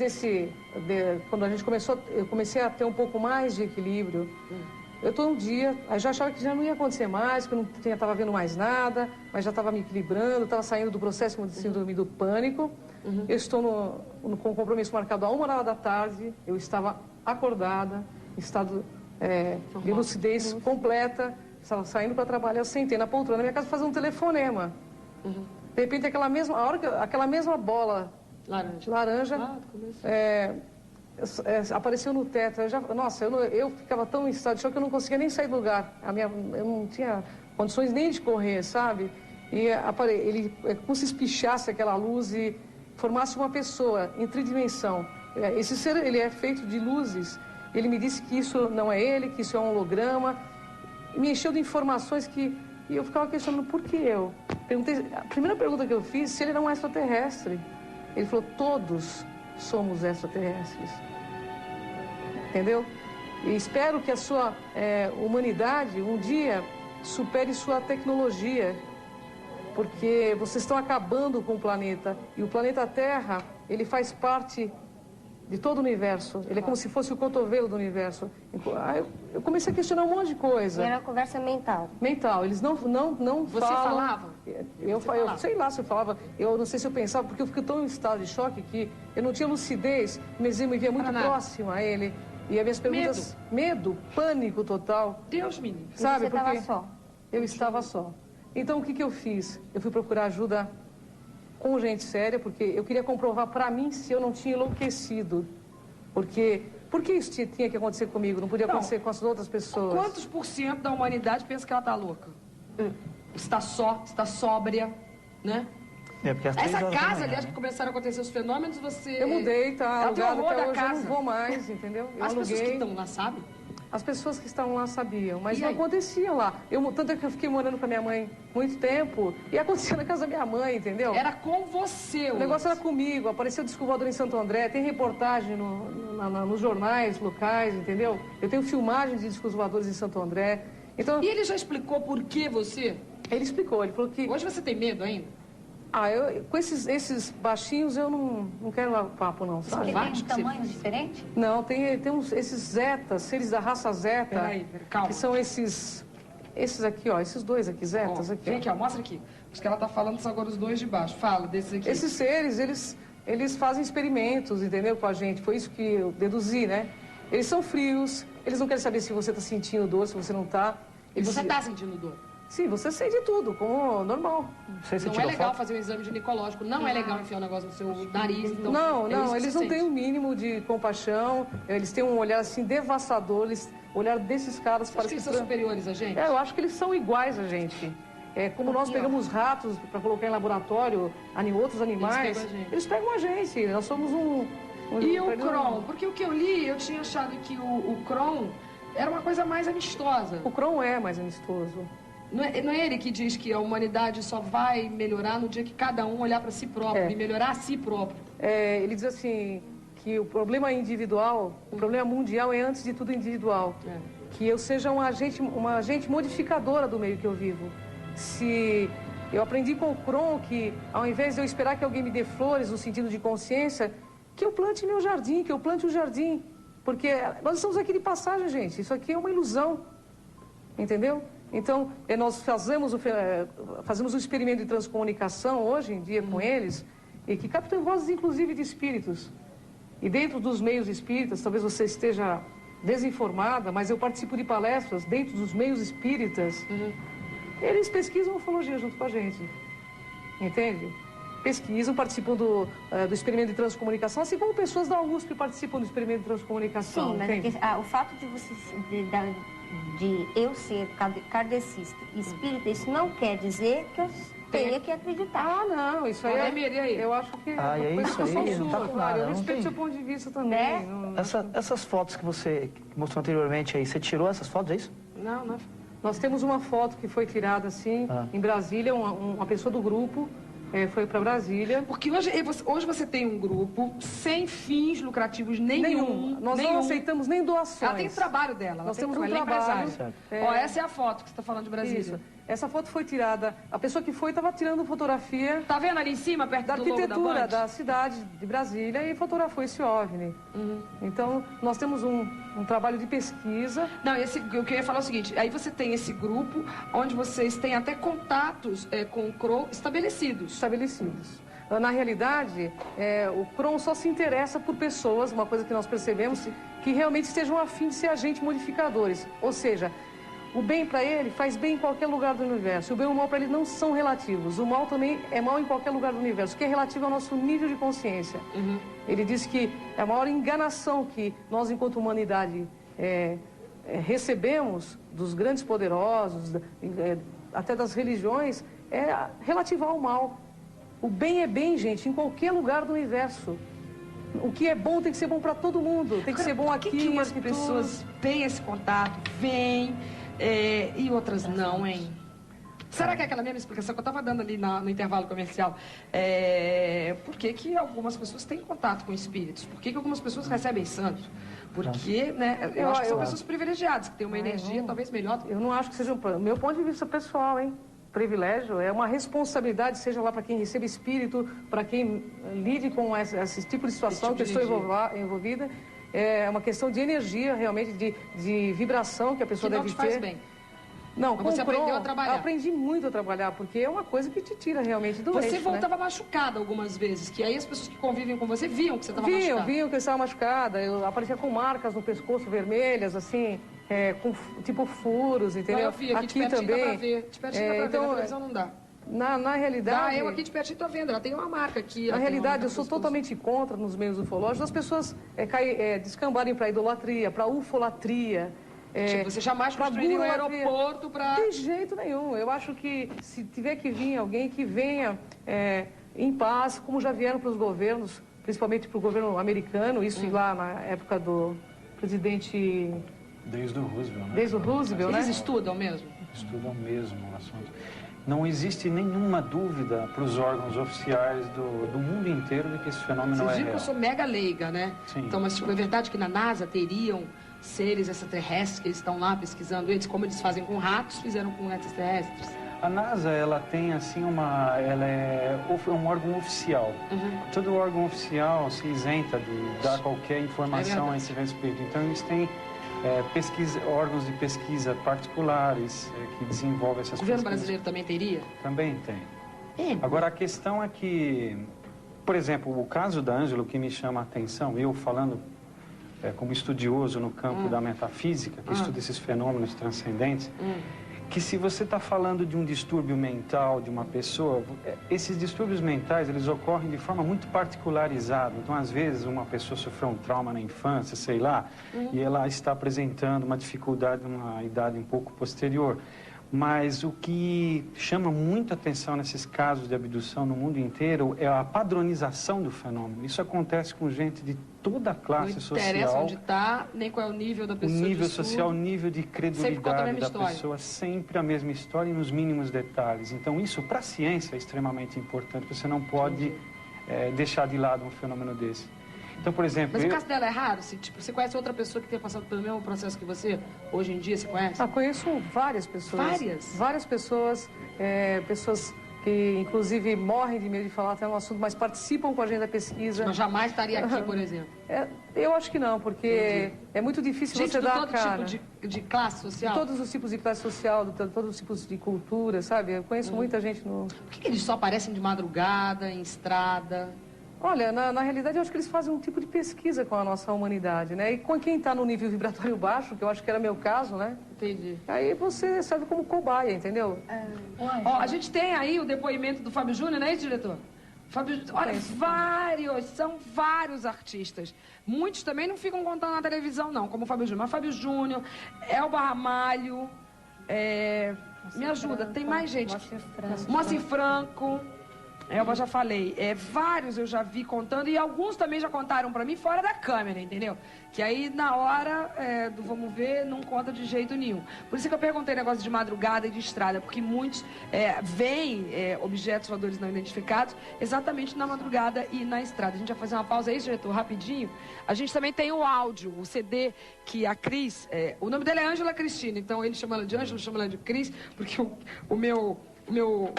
quando a gente eu comecei a ter um pouco mais de equilíbrio. Eu estou um dia, aí já achava que já não ia acontecer mais, que eu não estava vendo mais nada, mas já estava me equilibrando, estava saindo do processo de síndrome do pânico. Eu estou com um compromisso marcado a 1h da tarde, eu estava acordada, em estado de lucidez completa, estava saindo para trabalhar, eu sentei na poltrona da minha casa fazer um telefonema. De repente, aquela mesma bola laranja apareceu no teto. Eu ficava tão em estado de choque que eu não conseguia nem sair do lugar. Eu não tinha condições nem de correr, sabe? E ele, como se espichasse aquela luz e formasse uma pessoa em tridimensão. Esse ser, ele é feito de luzes. Ele me disse que isso não é ele, que isso é um holograma. Me encheu de informações que... E eu ficava questionando por que eu. A primeira pergunta que eu fiz, se ele era um extraterrestre. Ele falou, todos somos extraterrestres. Entendeu? E espero que a sua humanidade um dia supere sua tecnologia, porque vocês estão acabando com o planeta. E o planeta Terra, ele faz parte de todo o universo. Ele é como se fosse o cotovelo do universo. Aí eu comecei a questionar um monte de coisa. E era uma conversa mental. Mental. Eles não Você falam... falava? Eu sei lá se eu falava. Eu não sei se eu pensava, porque eu fiquei tão em estado de choque que eu não tinha lucidez, mas eu me via muito próxima a ele. E as minhas perguntas... Medo, pânico total. Deus me livre. Sabe, você estava só. Eu estava só. Então, o que eu fiz? Eu fui procurar ajuda com gente séria, porque eu queria comprovar para mim se eu não tinha enlouquecido. Por que isso tinha que acontecer comigo? Não podia acontecer com as outras pessoas? Quantos % da humanidade pensa que ela está louca? Está está sóbria, né? Porque essa casa, aliás, que começaram a acontecer os fenômenos, você... Eu mudei, tá alugado até hoje, casa. eu não vou mais, entendeu? Eu As aluguei. pessoas que estão lá sabem? As pessoas que estavam lá sabiam, mas E não aí? acontecia lá. Tanto é que eu fiquei morando com a minha mãe muito tempo e acontecia na casa da minha mãe, entendeu? Era com você. O negócio era comigo, apareceu o disco voador em Santo André, tem reportagem nos jornais locais, entendeu? Eu tenho filmagens de discos voadores em Santo André. Então, E ele já explicou por que você? ele explicou, ele falou que... Hoje você tem medo ainda? Com esses baixinhos eu não quero papo não, sabe? Porque tem tamanhos diferentes? Não, tem esses zetas, seres da raça zeta, Peraí, calma. que são esses aqui, ó, esses 2 aqui, zetas aqui. Vem aqui, ó, mostra aqui. Os que ela tá falando são agora os 2 de baixo. Fala desses aqui. Esses seres, eles fazem experimentos, entendeu, com a gente. Foi isso que eu deduzi, né? Eles são frios, eles não querem saber se você está sentindo dor, se você não está. E você está sentindo dor? Sim, você sente tudo, como normal. Não é legal fazer um exame ginecológico, não é legal enfiar um negócio no seu nariz. Então não, eles não têm um mínimo de compaixão, eles têm um olhar assim devastador, o olhar desses caras parece que eles são superiores a gente? Eu acho que eles são iguais a gente. como nós pegamos ratos para colocar em laboratório, outros animais, eles pegam a gente. Nós somos E o Crohn? Porque o que eu li, eu tinha achado que o Crohn era uma coisa mais amistosa. O Crohn é mais amistoso. Não é ele que diz que a humanidade só vai melhorar no dia que cada um olhar para si próprio e melhorar a si próprio? Ele diz assim, que o problema individual, o problema mundial é antes de tudo individual. Que eu seja uma agente modificadora do meio que eu vivo. Se eu aprendi com o Crohn que, ao invés de eu esperar que alguém me dê flores no sentido de consciência, que eu plante meu jardim, que eu plante o jardim. Porque nós estamos aqui de passagem, gente. Isso aqui é uma ilusão. Entendeu? Então, nós fazemos um experimento de transcomunicação hoje em dia com eles, e que captam vozes, inclusive, de espíritos. E dentro dos meios espíritas, talvez você esteja desinformada, mas eu participo de palestras dentro dos meios espíritas. Eles pesquisam ufologia junto com a gente. Entende? Pesquisam, participam do experimento de transcomunicação, assim como pessoas da USP participam do experimento de transcomunicação. Sim, mas o fato de você... de eu ser kardecista e espírita, isso não quer dizer que eu tenha que acreditar. Não, isso aí eu acho que... é isso aí, não tá com nada. Eu respeito o seu ponto de vista também. Essas fotos que você mostrou anteriormente aí, você tirou essas fotos, é isso? Não. Nós temos uma foto que foi tirada assim, em Brasília, uma pessoa do grupo foi para Brasília. Porque hoje você tem um grupo sem fins lucrativos nenhum. Nós não aceitamos nem doações. Ela tem o trabalho dela. Nós temos um trabalho. Essa é a foto que você está falando de Brasília. Isso. Essa foto foi tirada, a pessoa que foi estava tirando fotografia... Tá vendo ali em cima, perto da do logo arquitetura da cidade de Brasília, e fotografou esse OVNI. Então, nós temos um trabalho de pesquisa. Não, o que eu ia falar é o seguinte, aí você tem esse grupo, onde vocês têm até contatos com o Crohn estabelecidos. Na realidade, o Crohn só se interessa por pessoas, uma coisa que nós percebemos, que realmente estejam a fim de ser agentes modificadores. Ou seja, o bem para ele faz bem em qualquer lugar do universo. O bem e o mal para ele não são relativos. O mal também é mal em qualquer lugar do universo, que é relativo ao nosso nível de consciência. Ele diz que a maior enganação que nós, enquanto humanidade, recebemos dos grandes poderosos, até das religiões, é relativa ao mal. O bem é bem, gente, em qualquer lugar do universo. O que é bom tem que ser bom para todo mundo. Tem que ser bom aqui. Por que umas pessoas têm esse contato, vêm, e outras não, hein? Será que é aquela mesma explicação que eu estava dando ali no intervalo comercial? Por que algumas pessoas têm contato com espíritos? Por que algumas pessoas recebem santos? Porque, né, eu acho que são pessoas privilegiadas, que têm uma energia talvez melhor. Eu não acho que seja o meu ponto de vista pessoal, hein? Privilégio, é uma responsabilidade, seja lá para quem recebe espírito, para quem lide com esse tipo de situação que eu estou envolvida. É uma questão de energia, realmente, de vibração que a pessoa deve ter. Que não te faz bem. Não, você aprendeu a trabalhar. Eu aprendi muito a trabalhar, porque é uma coisa que te tira realmente do eixo, Você voltava machucada algumas vezes, que aí as pessoas que convivem com você viam que você estava machucada. Viam que eu estava machucada. Eu aparecia com marcas no pescoço vermelhas, assim, com tipo furos, entendeu? Eu vi aqui também. Dá pra ver. De pertinho dá pra ver, na televisão não dá. Na realidade... eu aqui de pertinho tô vendo, ela tem uma marca aqui. Na realidade, eu sou totalmente contra, nos meios ufológicos, as pessoas descambarem para idolatria, para ufolatria. Você jamais construiria um aeroporto para... De jeito nenhum. Eu acho que se tiver que vir alguém, que venha em paz, como já vieram para os governos, principalmente para o governo americano, isso lá na época do presidente... Desde o Roosevelt, né? Desde o Roosevelt, né? Eles estudam mesmo? Estudam mesmo o assunto. Não existe nenhuma dúvida para os órgãos oficiais do mundo inteiro de que esse fenômeno é real. Vocês viram que eu sou mega leiga, né? Sim. Então, mas é verdade que na NASA teriam seres extraterrestres que eles estão lá pesquisando eles, como eles fazem com ratos, fizeram com extraterrestres? A NASA, ela tem assim ela é um órgão oficial. Todo órgão oficial se isenta de dar qualquer informação a esse respeito. Então, eles têm órgãos de pesquisa particulares que desenvolvem essas pesquisas. O governo brasileiro também teria? Também tem. Agora, a questão é que, por exemplo, o caso da Ângela, o que me chama a atenção, eu falando como estudioso no campo da metafísica, que estuda esses fenômenos transcendentes, que se você está falando de um distúrbio mental de uma pessoa, esses distúrbios mentais, eles ocorrem de forma muito particularizada. Então, às vezes, uma pessoa sofreu um trauma na infância, sei lá, e ela está apresentando uma dificuldade numa idade um pouco posterior. Mas o que chama muita atenção nesses casos de abdução no mundo inteiro é a padronização do fenômeno. Isso acontece com gente de toda a classe social. Não interessa onde está, nem qual é o nível da pessoa. O nível social, o nível de credulidade da história. pessoa, sempre a mesma história e nos mínimos detalhes. Então, isso para a ciência é extremamente importante. Você não pode deixar de lado um fenômeno desse. Então, por exemplo... Mas o caso dela é raro? Assim, tipo, você conhece outra pessoa que tenha passado pelo mesmo processo que você? Hoje em dia, você conhece? Conheço várias pessoas. Várias? Várias pessoas. Pessoas que, inclusive, morrem de medo de falar até um assunto, mas participam com a gente da pesquisa. Mas jamais estaria aqui, por exemplo? Eu acho que não, porque é muito difícil gente você dar a cara. Todo tipo de classe social? De todos os tipos de classe social, de todos os tipos de cultura, sabe? Eu conheço muita gente no... Por que eles só aparecem de madrugada, em estrada? Olha, na realidade, eu acho que eles fazem um tipo de pesquisa com a nossa humanidade, né? E com quem está no nível vibratório baixo, que eu acho que era meu caso, né? Entendi. Aí você serve como cobaia, entendeu? Ó, a gente tem aí o depoimento do Fábio Júnior, não é isso, diretor? Fábio, olha, são vários artistas. Muitos também não ficam contando na televisão, não, como o Fábio Júnior. Mas Fábio Júnior, Elba Ramalho, me ajuda, tem mais gente. Moacir Franco. Eu já falei, vários eu já vi contando e alguns também já contaram pra mim fora da câmera, entendeu? Que aí na hora do vamos ver, não conta de jeito nenhum. Por isso que eu perguntei negócio de madrugada e de estrada, porque muitos veem objetos voadores não identificados exatamente na madrugada e na estrada. A gente vai fazer uma pausa aí, diretor, rapidinho. A gente também tem o áudio, o CD que a Cris, o nome dela é Ângela Cristina, então ele chama ela de Ângela, chama ela de Cris, porque o meu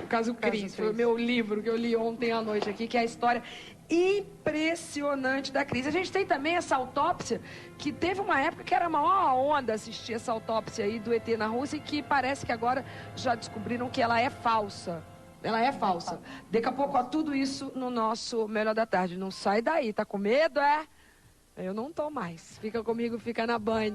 caso Cris, foi o meu livro que eu li ontem à noite aqui, que é a história impressionante da Cris. A gente tem também essa autópsia, que teve uma época que era a maior onda assistir essa autópsia aí do ET na Rússia, e que parece que agora já descobriram que ela é falsa. Ela é falsa. Daqui a pouco, tudo isso no nosso Melhor da Tarde. Não sai daí, tá com medo, Eu não tô mais. Fica comigo, fica na Band.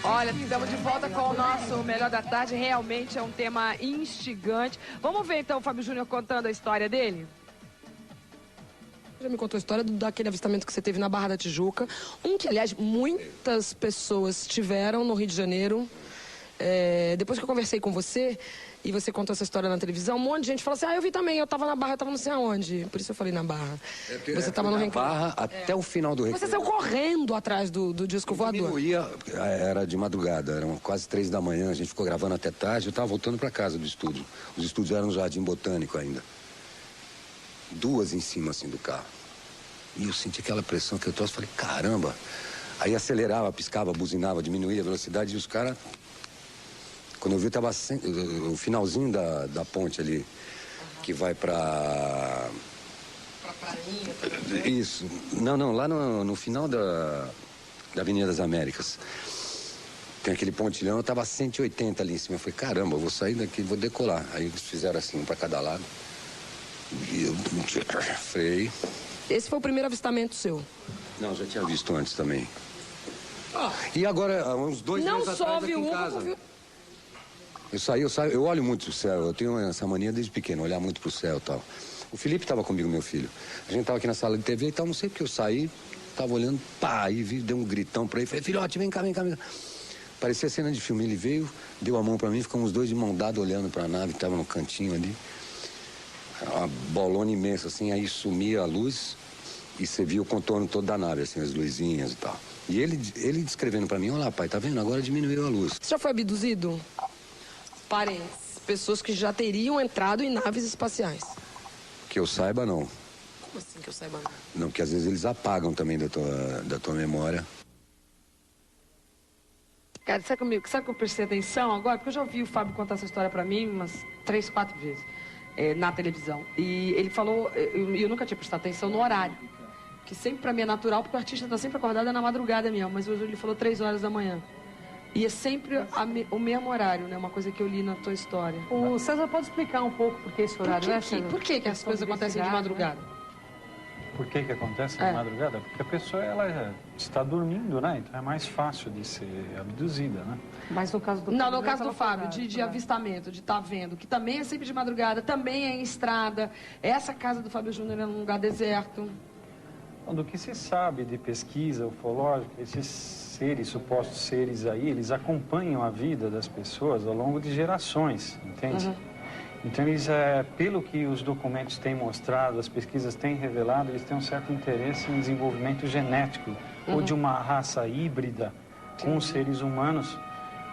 Olha, estamos de volta com o nosso Melhor da Tarde. Realmente é um tema instigante. Vamos ver então o Fábio Júnior contando a história dele? Já me contou a história daquele avistamento que você teve na Barra da Tijuca. Que, aliás, muitas pessoas tiveram no Rio de Janeiro. Depois que eu conversei com você e você contou essa história na televisão, um monte de gente falou assim, eu vi também, eu tava na Barra, eu tava não sei aonde. Por isso eu falei na Barra. Você tava no Barra até o final do Recreio. Você saiu correndo atrás do disco voador. Era de madrugada, eram quase 3 da manhã, a gente ficou gravando até tarde, eu tava voltando pra casa do estúdio. Os estúdios eram no Jardim Botânico ainda. 2 em cima, assim, do carro. E eu senti aquela pressão que eu trouxe, falei, caramba. Aí acelerava, piscava, buzinava, diminuía a velocidade e os caras... Quando eu vi, tava o finalzinho da ponte ali, que vai pra prainha? Isso. Não, lá no final da Avenida das Américas. Tem aquele pontilhão, eu tava a 180 ali em cima. Eu falei, caramba, eu vou sair daqui, vou decolar. Aí eles fizeram assim, um pra cada lado. E eu freio. Esse foi o primeiro avistamento seu? Não, já tinha visto antes também. E agora, uns 2 meses atrás, aqui em casa. Eu olho muito pro céu, eu tenho essa mania desde pequeno, olhar muito pro céu e tal. O Felipe tava comigo, meu filho. A gente tava aqui na sala de TV e tal, não sei porque eu saí, tava olhando, aí deu um gritão pra ele, falei, filhote, vem cá. Parecia cena de filme, ele veio, deu a mão pra mim, ficamos os dois de mão dada olhando pra nave que tava no cantinho ali. Uma bolona imensa, assim, aí sumia a luz e você via o contorno todo da nave, assim, as luzinhas e tal. E ele descrevendo pra mim, olha lá, pai, tá vendo? Agora diminuiu a luz. Você já foi abduzido? Parentes, pessoas que já teriam entrado em naves espaciais. Que eu saiba, não. Como assim que eu saiba não? Não, porque às vezes eles apagam também da tua memória. Cara, sabe que eu prestei atenção agora? Porque eu já ouvi o Fábio contar essa história pra mim umas 3, 4 vezes na televisão. E ele falou, eu nunca tinha prestado atenção no horário. Que sempre pra mim é natural, porque o artista tá sempre acordado na madrugada mesmo. Mas hoje ele falou 3 horas da manhã. E é sempre o mesmo horário, né? Uma coisa que eu li na tua história. O César pode explicar um pouco por que esse horário, né, César? Por que as coisas acontecem de madrugada? Por que acontece na madrugada? Porque a pessoa ela está dormindo, né? Então é mais fácil de ser abduzida, né? Mas no caso do Não, no caso do Fábio, de avistamento, de estar vendo, que também é sempre de madrugada, também é em estrada. Essa casa do Fábio Júnior é num lugar deserto. Do que se sabe de pesquisa ufológica, esses seres, supostos seres aí, eles acompanham a vida das pessoas ao longo de gerações, entende? Então, eles, pelo que os documentos têm mostrado, as pesquisas têm revelado, eles têm um certo interesse em desenvolvimento genético ou de uma raça híbrida com os seres humanos,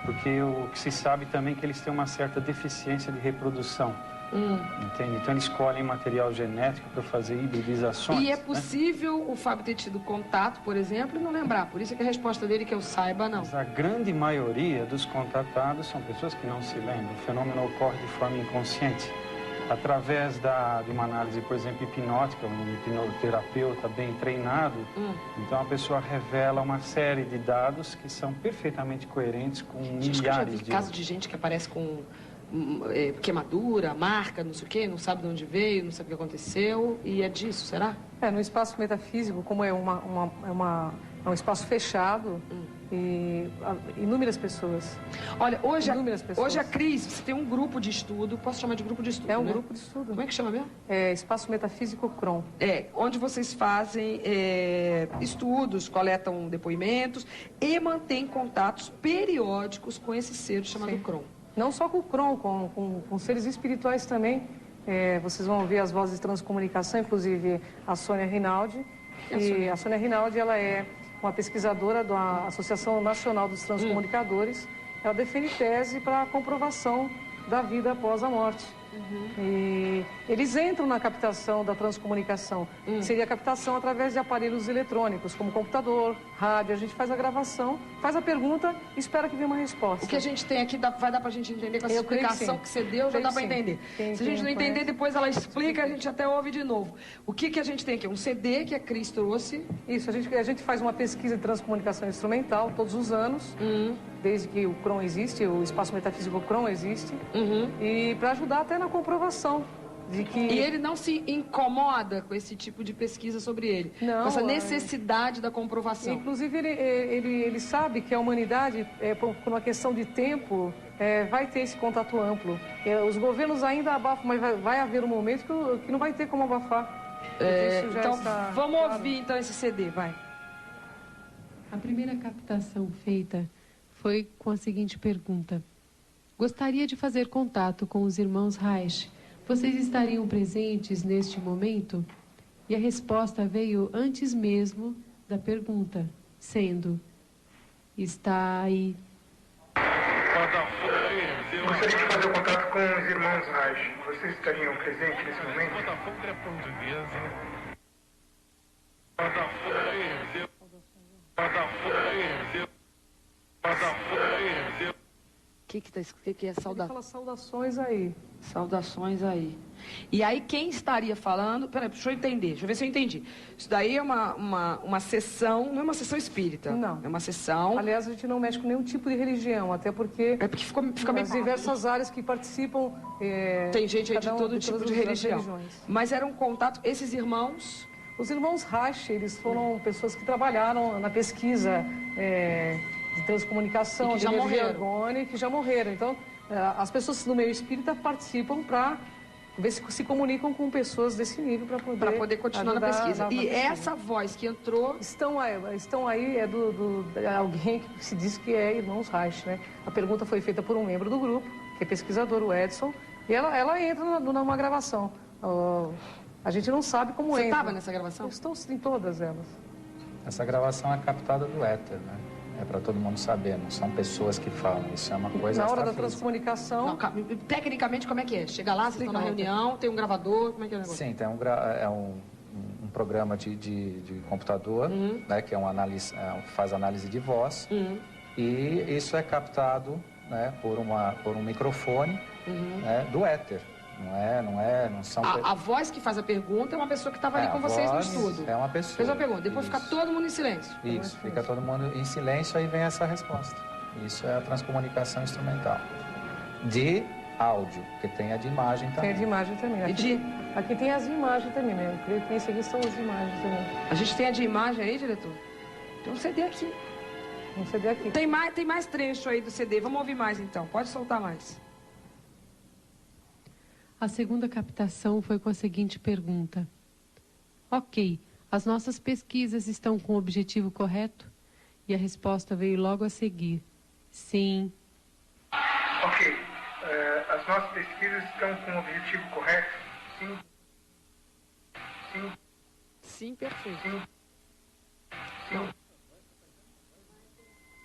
porque o que se sabe também é que eles têm uma certa deficiência de reprodução. Entende? Então, eles escolhem material genético para fazer hibridizações. E é possível o Fábio ter tido contato, por exemplo, e não lembrar. Por isso é que a resposta dele, que eu saiba, não. Mas a grande maioria dos contatados são pessoas que não se lembram. O fenômeno ocorre de forma inconsciente. Através de uma análise, por exemplo, hipnótica, um hipnoterapeuta bem treinado, então a pessoa revela uma série de dados que são perfeitamente coerentes com milhares de casos de gente que aparece com queimadura, marca, não sei o quê, não sabe de onde veio, não sabe o que aconteceu, e é disso, será? No espaço metafísico, como é um espaço fechado, e inúmeras pessoas. Olha, hoje a Cris, você tem um grupo de estudo, posso chamar de grupo de estudo, É um grupo de estudo. Como é que chama mesmo? É Espaço Metafísico CROM. Onde vocês fazem estudos, coletam depoimentos e mantêm contatos periódicos com esse ser chamado CROM. Não só com o CROM, com seres espirituais também. Vocês vão ouvir as vozes de transcomunicação, inclusive a Sônia Rinaldi. E a Sônia Rinaldi, ela é uma pesquisadora da Associação Nacional dos Transcomunicadores. Ela defende tese para a comprovação da vida após a morte. E eles entram na captação da transcomunicação. Seria a captação através de aparelhos eletrônicos, como computador, rádio. A gente faz a gravação, faz a pergunta e espera que venha uma resposta. O que a gente tem aqui vai dar para a gente entender com essa explicação que você deu, já dá para entender. Se a gente não entender, depois ela explica, a gente até ouve de novo. O que a gente tem aqui? Um CD que a Cris trouxe. Isso, a gente faz uma pesquisa de transcomunicação instrumental todos os anos. Desde que o CROM existe, o Espaço Metafísico CROM existe, e para ajudar até na comprovação de que... E ele não se incomoda com esse tipo de pesquisa sobre ele, com essa necessidade da comprovação. Inclusive, ele sabe que a humanidade, por uma questão de tempo, vai ter esse contato amplo. Os governos ainda abafam, mas vai haver um momento que não vai ter como abafar. Então, vamos ouvir então esse CD, vai. A primeira captação feita foi com a seguinte pergunta: gostaria de fazer contato com os irmãos Reich. Vocês estariam presentes neste momento? E a resposta veio antes mesmo da pergunta, sendo: está aí. Gostaria de fazer contato com os irmãos Reich. Vocês estariam presentes nesse momento? O que é saudação? Fala saudações aí. Saudações aí. E aí quem estaria falando... Peraí, deixa eu entender, deixa eu ver se eu entendi. Isso daí é uma sessão, não é uma sessão espírita. Não. É uma sessão... Aliás, a gente não mexe com nenhum tipo de religião, até porque... É porque fica bem... As diversas áreas que participam... Tem gente aí de todo tipo de religião. Mas era um contato... Esses irmãos... Os irmãos Reich, eles foram pessoas que trabalharam na pesquisa de transcomunicação, de energia orgânica, que já morreram. Então, as pessoas do meio espírita participam para ver se comunicam com pessoas desse nível para poder continuar na pesquisa. E essa voz que entrou... Estão aí é de alguém que se diz que é irmãos Reich, né? A pergunta foi feita por um membro do grupo, que é pesquisador, o Edson, e ela entra numa gravação. A gente não sabe como entra. Você estava nessa gravação? Estou em todas elas. Essa gravação é captada do éter, né? É para todo mundo saber, não são pessoas que falam, isso é uma coisa na hora da transcomunicação... Não, tecnicamente, como é que é? Chega lá, vocês estão na reunião, tem um gravador, como é que é o negócio? Sim, tem um programa de computador, né, que faz análise de voz, e isso é captado, né, por um microfone, né, do éter. Não são... A voz que faz a pergunta é uma pessoa que estava ali com vocês no estudo. É uma pessoa. Fez a pergunta, depois fica todo mundo em silêncio. Isso, fica todo mundo em silêncio, aí vem essa resposta. Isso é a transcomunicação instrumental. De áudio, porque tem a de imagem também. Tem a de imagem também. Aqui tem as imagens também, né? Eu creio que esse aqui são as imagens também. A gente tem a de imagem aí, diretor? Tem um CD aqui. Um CD aqui. Tem mais trecho aí do CD. Vamos ouvir mais, então. Pode soltar mais. A segunda captação foi com a seguinte pergunta. Ok, as nossas pesquisas estão com o objetivo correto? E a resposta veio logo a seguir. Sim. Ok, as nossas pesquisas estão com o objetivo correto? Sim. Sim. Sim, perfeito. Sim. Sim.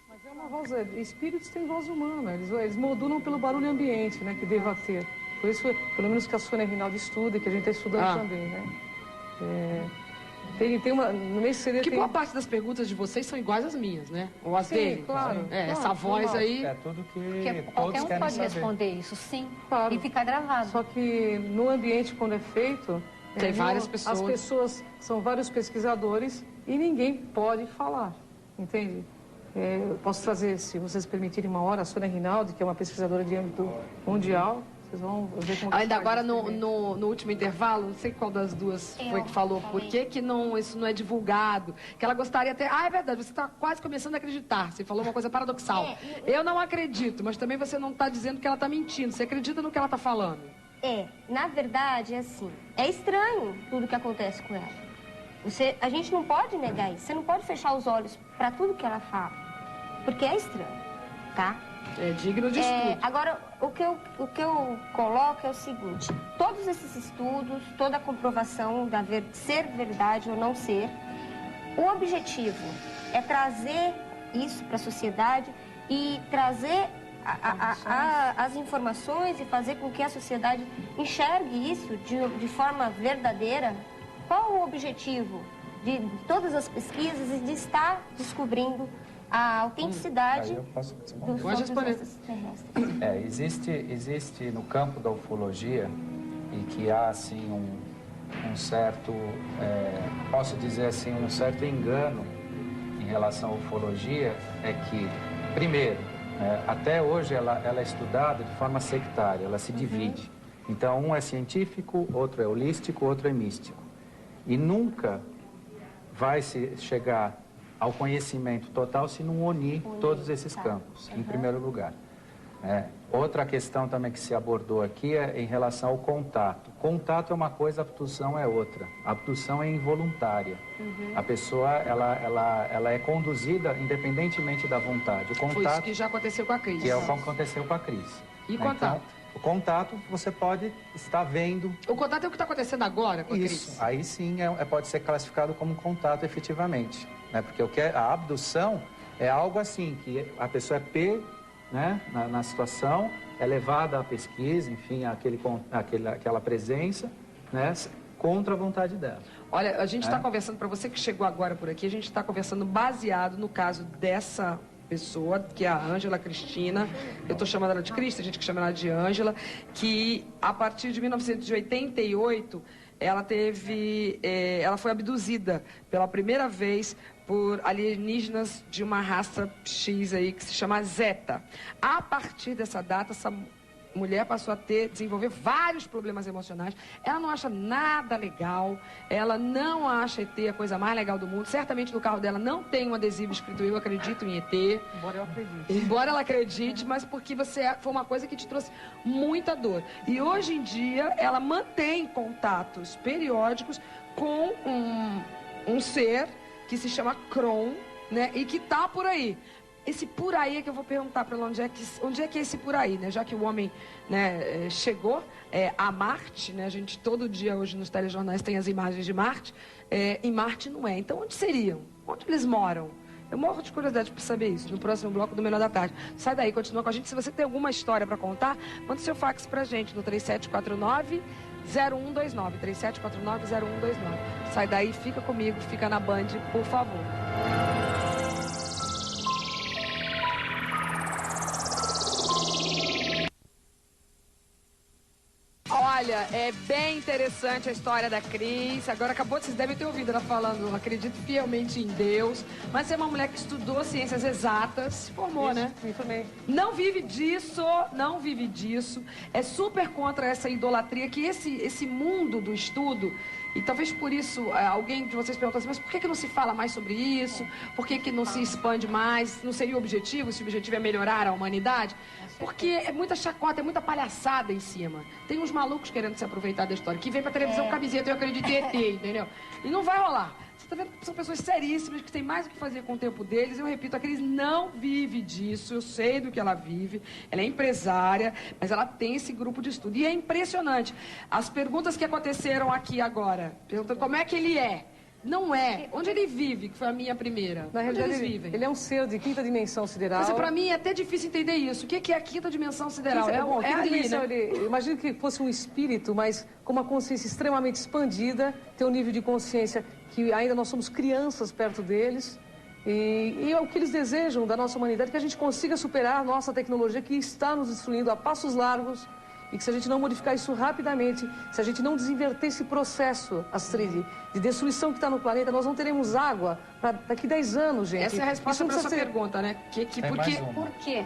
Mas é uma voz... Espíritos têm voz humana. Eles modulam pelo barulho ambiente, né? Que deva ter. Por isso, pelo menos que a Sônia Rinaldi estuda e que a gente está estudando também, né? Tem uma... Nesse CD que boa parte das perguntas de vocês são iguais às minhas, né? Ou às dele. Claro. Claro, essa voz aí... É tudo que qualquer todos um pode saber. responder isso, sim. Claro. E ficar gravado. Só que no ambiente, quando é feito... Tem várias pessoas. As pessoas são vários pesquisadores e ninguém pode falar, entende? Eu posso trazer, se vocês permitirem, uma hora, a Sônia Rinaldi, que é uma pesquisadora de âmbito mundial. Vocês vão ver como... Ainda agora, no último intervalo, não sei qual das duas foi que falou, por que não, isso não é divulgado? Que ela gostaria até... Ah, é verdade, você está quase começando a acreditar. Você falou uma coisa paradoxal. Eu não acredito, mas também você não está dizendo que ela está mentindo. Você acredita no que ela está falando? Na verdade, é assim, é estranho tudo que acontece com ela. A gente não pode negar isso, você não pode fechar os olhos para tudo que ela fala, porque é estranho, tá? É digno de estudo. Agora, o que eu coloco é o seguinte, todos esses estudos, toda a comprovação da ser verdade ou não ser, o objetivo é trazer isso para a sociedade e trazer as informações e fazer com que a sociedade enxergue isso de forma verdadeira. Qual o objetivo de todas as pesquisas e de estar descobrindo a autenticidade dos objetos terrestres? Existe no campo da ufologia, e que há assim um certo, posso dizer assim, um certo engano em relação à ufologia, é que, primeiro, até hoje ela é estudada de forma sectária, ela se divide. Então, um é científico, outro é holístico, outro é místico. E nunca vai se chegar ao conhecimento total se não unir todos esses campos, em primeiro lugar. Outra questão também que se abordou aqui é em relação ao contato. Contato é uma coisa, abdução é outra. A abdução é involuntária. A pessoa, ela é conduzida independentemente da vontade. O contato, foi isso que já aconteceu com a Cris. Que é o que aconteceu com a Cris. E contato? Então, o contato você pode estar vendo... O contato é o que está acontecendo agora com a Cris? Isso, aí sim pode ser classificado como contato efetivamente. Porque a abdução é algo assim, que a pessoa é na situação, é levada à pesquisa, enfim, aquela presença, contra a vontade dela. Olha, a gente está conversando, para você que chegou agora por aqui, a gente está conversando baseado no caso dessa pessoa, que é a Ângela Cristina, eu estou chamando ela de Cris, tem gente que chama ela de Ângela, que a partir de 1988, ela foi abduzida pela primeira vez por alienígenas de uma raça X aí, que se chama Zeta. A partir dessa data, essa mulher passou a desenvolver vários problemas emocionais. Ela não acha nada legal, ela não acha ET a coisa mais legal do mundo. Certamente no carro dela não tem um adesivo escrito "Eu acredito em ET". Embora eu acredite. Embora ela acredite, mas porque foi uma coisa que te trouxe muita dor. E hoje em dia, ela mantém contatos periódicos com um ser que se chama Kron, e que está por aí. Esse por aí é que eu vou perguntar para ela onde é que é esse por aí, Já que o homem, chegou a Marte, A gente todo dia hoje nos telejornais tem as imagens de Marte. Em Marte não é. Então onde seriam? Onde eles moram? Eu morro de curiosidade para saber isso. No próximo bloco do Menor da Tarde. Sai daí, continua com a gente. Se você tem alguma história para contar, manda seu fax para a gente no 3749 0129, 3749 0129. Sai daí, fica comigo, fica na Band, por favor. Olha, é bem interessante a história da Cris. Agora vocês devem ter ouvido ela falando, acredito fielmente em Deus. Mas é uma mulher que estudou ciências exatas, se formou, né? Me formei. Não vive disso, não vive disso. É super contra essa idolatria que esse mundo do estudo. E talvez por isso alguém de vocês perguntou assim, mas por que não se fala mais sobre isso? Por que não se expande mais? Não seria o objetivo? Se o objetivo é melhorar a humanidade? Porque é muita chacota, é muita palhaçada em cima. Tem uns malucos querendo se aproveitar da história, que vem pra televisão camiseta, eu acredito em ET, entendeu? E não vai rolar. Você tá vendo que são pessoas seríssimas, que têm mais o que fazer com o tempo deles. Eu repito, a Cris não vive disso, eu sei do que ela vive. Ela é empresária, mas ela tem esse grupo de estudo. E é impressionante. As perguntas que aconteceram aqui agora, perguntando como é que ele é. Não é. Onde ele vive, que foi a minha primeira? Na realidade, ele é um ser de quinta dimensão sideral. Mas pra mim é até difícil entender isso. O que é a quinta dimensão sideral? É ali, dimensão, né? Eu imagino que fosse um espírito, mas com uma consciência extremamente expandida, tem um nível de consciência que ainda nós somos crianças perto deles. E é o que eles desejam da nossa humanidade, que a gente consiga superar a nossa tecnologia que está nos destruindo a passos largos. E que se a gente não modificar isso rapidamente, se a gente não desinverter esse processo, Astrid, de destruição que está no planeta, nós não teremos água para daqui 10 anos, gente. Essa é a resposta para essa pergunta, né? Por quê?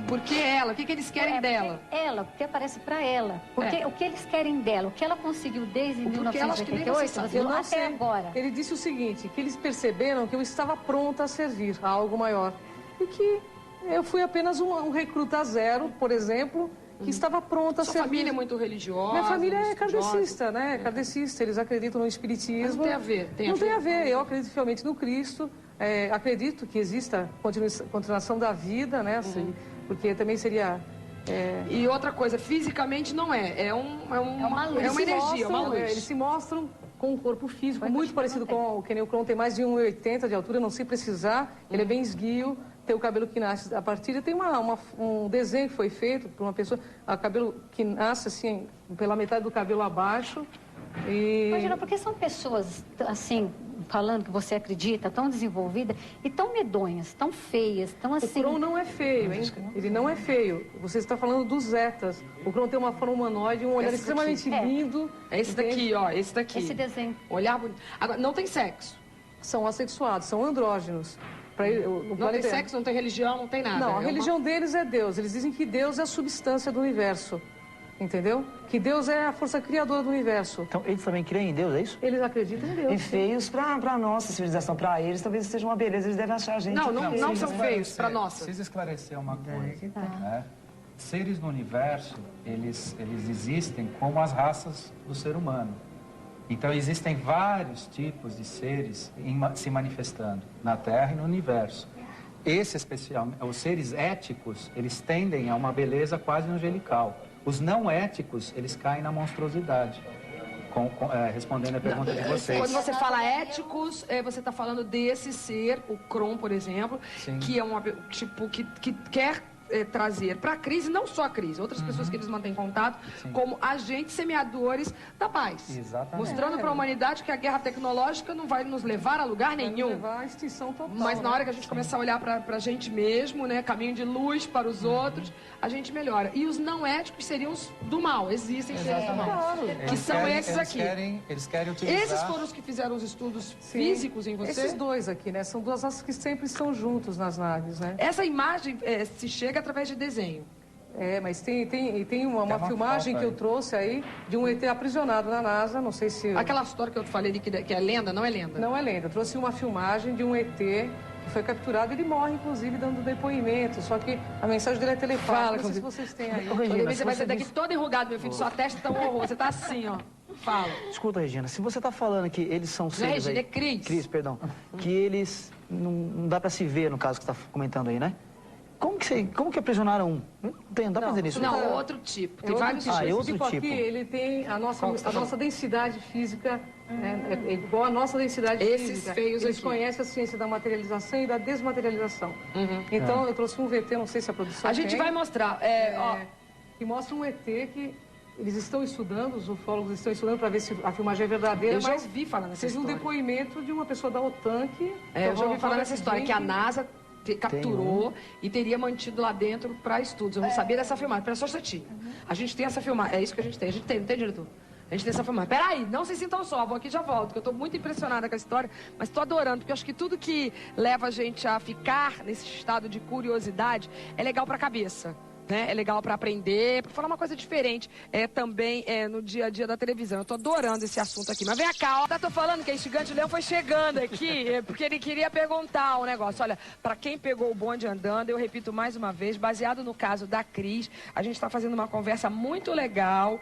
Por que ela? O que eles querem dela? Ela, porque aparece para ela. Porque o que eles querem dela, o que ela conseguiu desde 1988 até agora. Ele disse o seguinte, que eles perceberam que eu estava pronta a servir a algo maior. E que eu fui apenas um recruta zero, por exemplo, que estava pronta a servir. Sua família é muito religiosa? Minha família é kardecista, né? Kardecista, eles acreditam no espiritismo. Mas não tem a ver. Não tem a ver. Eu acredito fielmente no Cristo. Acredito que exista continuação da vida, né? Assim, porque também seria... E outra coisa, fisicamente não é. É uma energia, uma luz. Eles se mostram com um corpo físico muito parecido com o Kenny Cron, tem mais de 1,80 de altura, não sei precisar. Ele é bem esguio, tem o cabelo que nasce a partir... Tem um desenho que foi feito por uma pessoa, o cabelo que nasce assim, pela metade do cabelo abaixo. Imagina, porque são pessoas assim... falando que você acredita, tão desenvolvida e tão medonhas, tão feias, tão assim... O Cron não é feio, hein? Ele não é feio. Você está falando dos Zetas. O Cron tem uma forma humanoide, um olhar extremamente lindo. É esse daqui, ó, esse daqui. Esse desenho. Olhar bonito. Agora, não tem sexo. São assexuados, são andrógenos. Não tem sexo, não tem religião, não tem nada. Não, a religião deles é Deus. Eles dizem que Deus é a substância do universo. Entendeu? Que Deus é a força criadora do universo. Então, eles também creem em Deus, é isso? Eles acreditam em Deus. E feios pra nossa civilização, pra eles, talvez seja uma beleza, eles devem achar a gente... Não são feios pra nossa. Preciso esclarecer uma coisa, né? Seres no universo, eles existem como as raças do ser humano. Então, existem vários tipos de seres se manifestando na Terra e no universo. Os seres éticos, eles tendem a uma beleza quase angelical. Os não éticos, eles caem na monstruosidade, respondendo a pergunta de vocês. Quando você fala éticos, você está falando desse ser, o Cron, por exemplo, que é que quer trazer para a crise, não só a crise, outras pessoas que eles mantêm contato, como agentes semeadores da paz. Exatamente. Mostrando para a humanidade que a guerra tecnológica não vai nos levar a lugar nenhum. Vai levar à extinção total. Mas na hora que a gente começar a olhar para a gente mesmo, né, caminho de luz para os outros, a gente melhora. E os não éticos seriam os do mal, existem seres do mal. Claro. Que são esses aqui. Eles querem utilizar... Esses foram os que fizeram os estudos físicos em você? Esses dois aqui, né? São duas raças que sempre estão juntos nas naves, né? Essa imagem se chega através de desenho. Mas tem uma filmagem que eu trouxe aí de um ET aprisionado na NASA, não sei se... Aquela história que eu te falei de que é lenda, não é lenda? Não é lenda. Eu trouxe uma filmagem de um ET que foi capturado, ele morre, inclusive, dando depoimento, só que a mensagem dele é telefônica. Não sei se vocês têm aí. Regina, você vai sair daqui todo enrugado, meu filho, sua testa tá um horror, você tá assim, ó. Fala. Escuta, Regina, se você tá falando que eles são seres... Não é Regina, é Cris. Cris, perdão. Que eles... Não dá pra se ver, no caso que você tá comentando aí, né? Como que aprisionaram um? Não dá pra fazer isso. Não, outro tipo. Tem vários tipos. Esse tipo aqui, ele tem a nossa densidade física, é igual a nossa densidade física. Esses feios Eles aqui. conhecem a ciência da materialização e da desmaterialização. Então, eu trouxe um VT, não sei se a produção A gente vai mostrar. Que mostra um ET que eles estão estudando, os ufólogos estão estudando para ver se a filmagem é verdadeira. Eu já ouvi falar nessa história. Teve um depoimento de uma pessoa da OTAN que... eu já ouvi falar nessa história, que a NASA capturou e teria mantido lá dentro para estudos. Eu não sabia dessa filmagem. Espera só um instantinho. A gente tem essa filmagem. É isso que a gente tem. Não tem, diretor? A gente tem essa filmagem. Peraí, não se sintam só. Vou aqui e já volto, porque eu tô muito impressionada com a história, mas tô adorando, porque eu acho que tudo que leva a gente a ficar nesse estado de curiosidade é legal pra cabeça. Né? É legal para aprender, para falar uma coisa diferente também no dia a dia da televisão. Eu tô adorando esse assunto aqui. Mas vem cá, ó, tô falando que a Gigante Leão foi chegando aqui porque ele queria perguntar um negócio. Olha, para quem pegou o bonde andando, eu repito mais uma vez, baseado no caso da Cris, a gente está fazendo uma conversa muito legal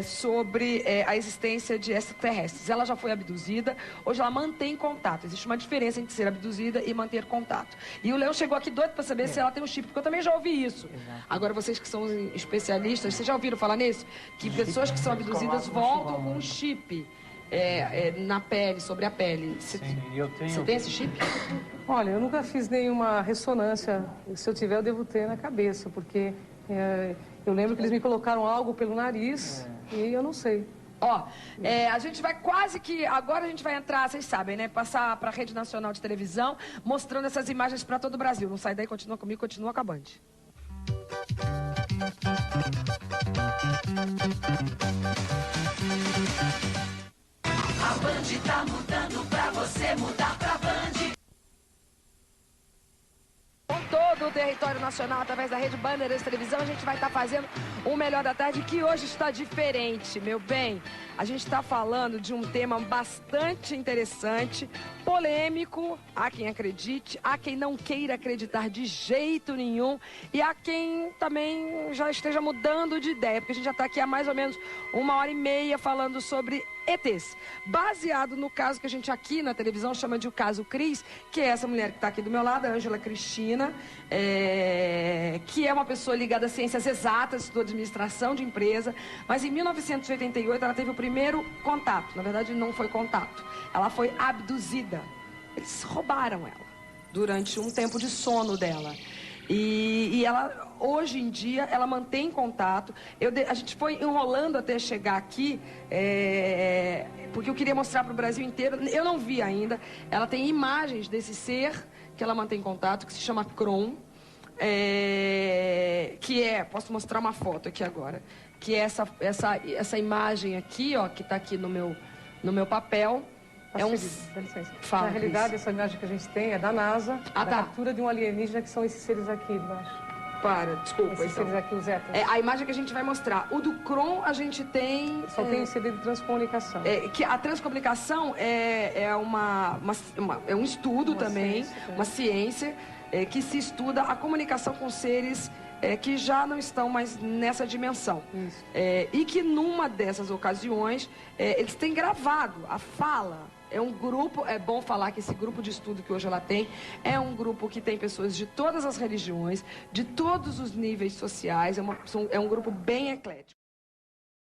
sobre a existência de extraterrestres. Ela já foi abduzida, hoje ela mantém contato. Existe uma diferença entre ser abduzida e manter contato. E o Leão chegou aqui doido para saber se ela tem um chip, porque eu também já ouvi isso. Exato. Agora, vocês que são especialistas, vocês já ouviram falar nisso? Que pessoas que são abduzidas voltam com um chip na pele, sobre a pele. Sim, eu tenho. Você tem esse chip? Olha, eu nunca fiz nenhuma ressonância. Se eu tiver, eu devo ter na cabeça, porque eu lembro que eles me colocaram algo pelo nariz e eu não sei. Ó, a gente vai quase que... Agora a gente vai entrar, vocês sabem, né? Passar para a Rede Nacional de Televisão, mostrando essas imagens para todo o Brasil. Não sai daí, continua comigo, continua com a Band. A Band tá mudando pra você mudar pra Band. Com todo o território nacional, através da Rede Bandeirantes Televisão, a gente vai estar fazendo o Melhor da Tarde, que hoje está diferente, meu bem. A gente está falando de um tema bastante interessante, polêmico, há quem acredite, há quem não queira acreditar de jeito nenhum e há quem também já esteja mudando de ideia, porque a gente já está aqui há mais ou menos 1h30 falando sobre ETs, baseado no caso que a gente aqui na televisão chama de o caso Cris, que é essa mulher que está aqui do meu lado, a Ângela Cristina, que é uma pessoa ligada a ciências exatas, estudou administração de empresa, mas em 1988 ela teve o primeiro contato. Na verdade, não foi contato, ela foi abduzida. Eles roubaram ela durante um tempo de sono dela. E ela, hoje em dia, ela mantém contato. A gente foi enrolando até chegar aqui, porque eu queria mostrar para o Brasil inteiro. Eu não vi ainda. Ela tem imagens desse ser que ela mantém contato, que se chama Kron. Posso mostrar uma foto aqui agora, que é essa imagem aqui, ó, que está aqui no meu papel. Dá licença. Na realidade, essa imagem que a gente tem é da NASA, da captura de um alienígena, que são esses seres aqui embaixo. Desculpa. Esses seres aqui, os Zetas. A imagem que a gente vai mostrar. O do Kron, a gente tem... Só tem CD de transcomunicação. Que a transcomunicação é um estudo também, uma ciência, que se estuda a comunicação com seres que já não estão mais nessa dimensão. E que numa dessas ocasiões, eles têm gravado a fala. É um grupo, é bom falar que esse grupo de estudo que hoje ela tem, é um grupo que tem pessoas de todas as religiões, de todos os níveis sociais, é um grupo bem eclético.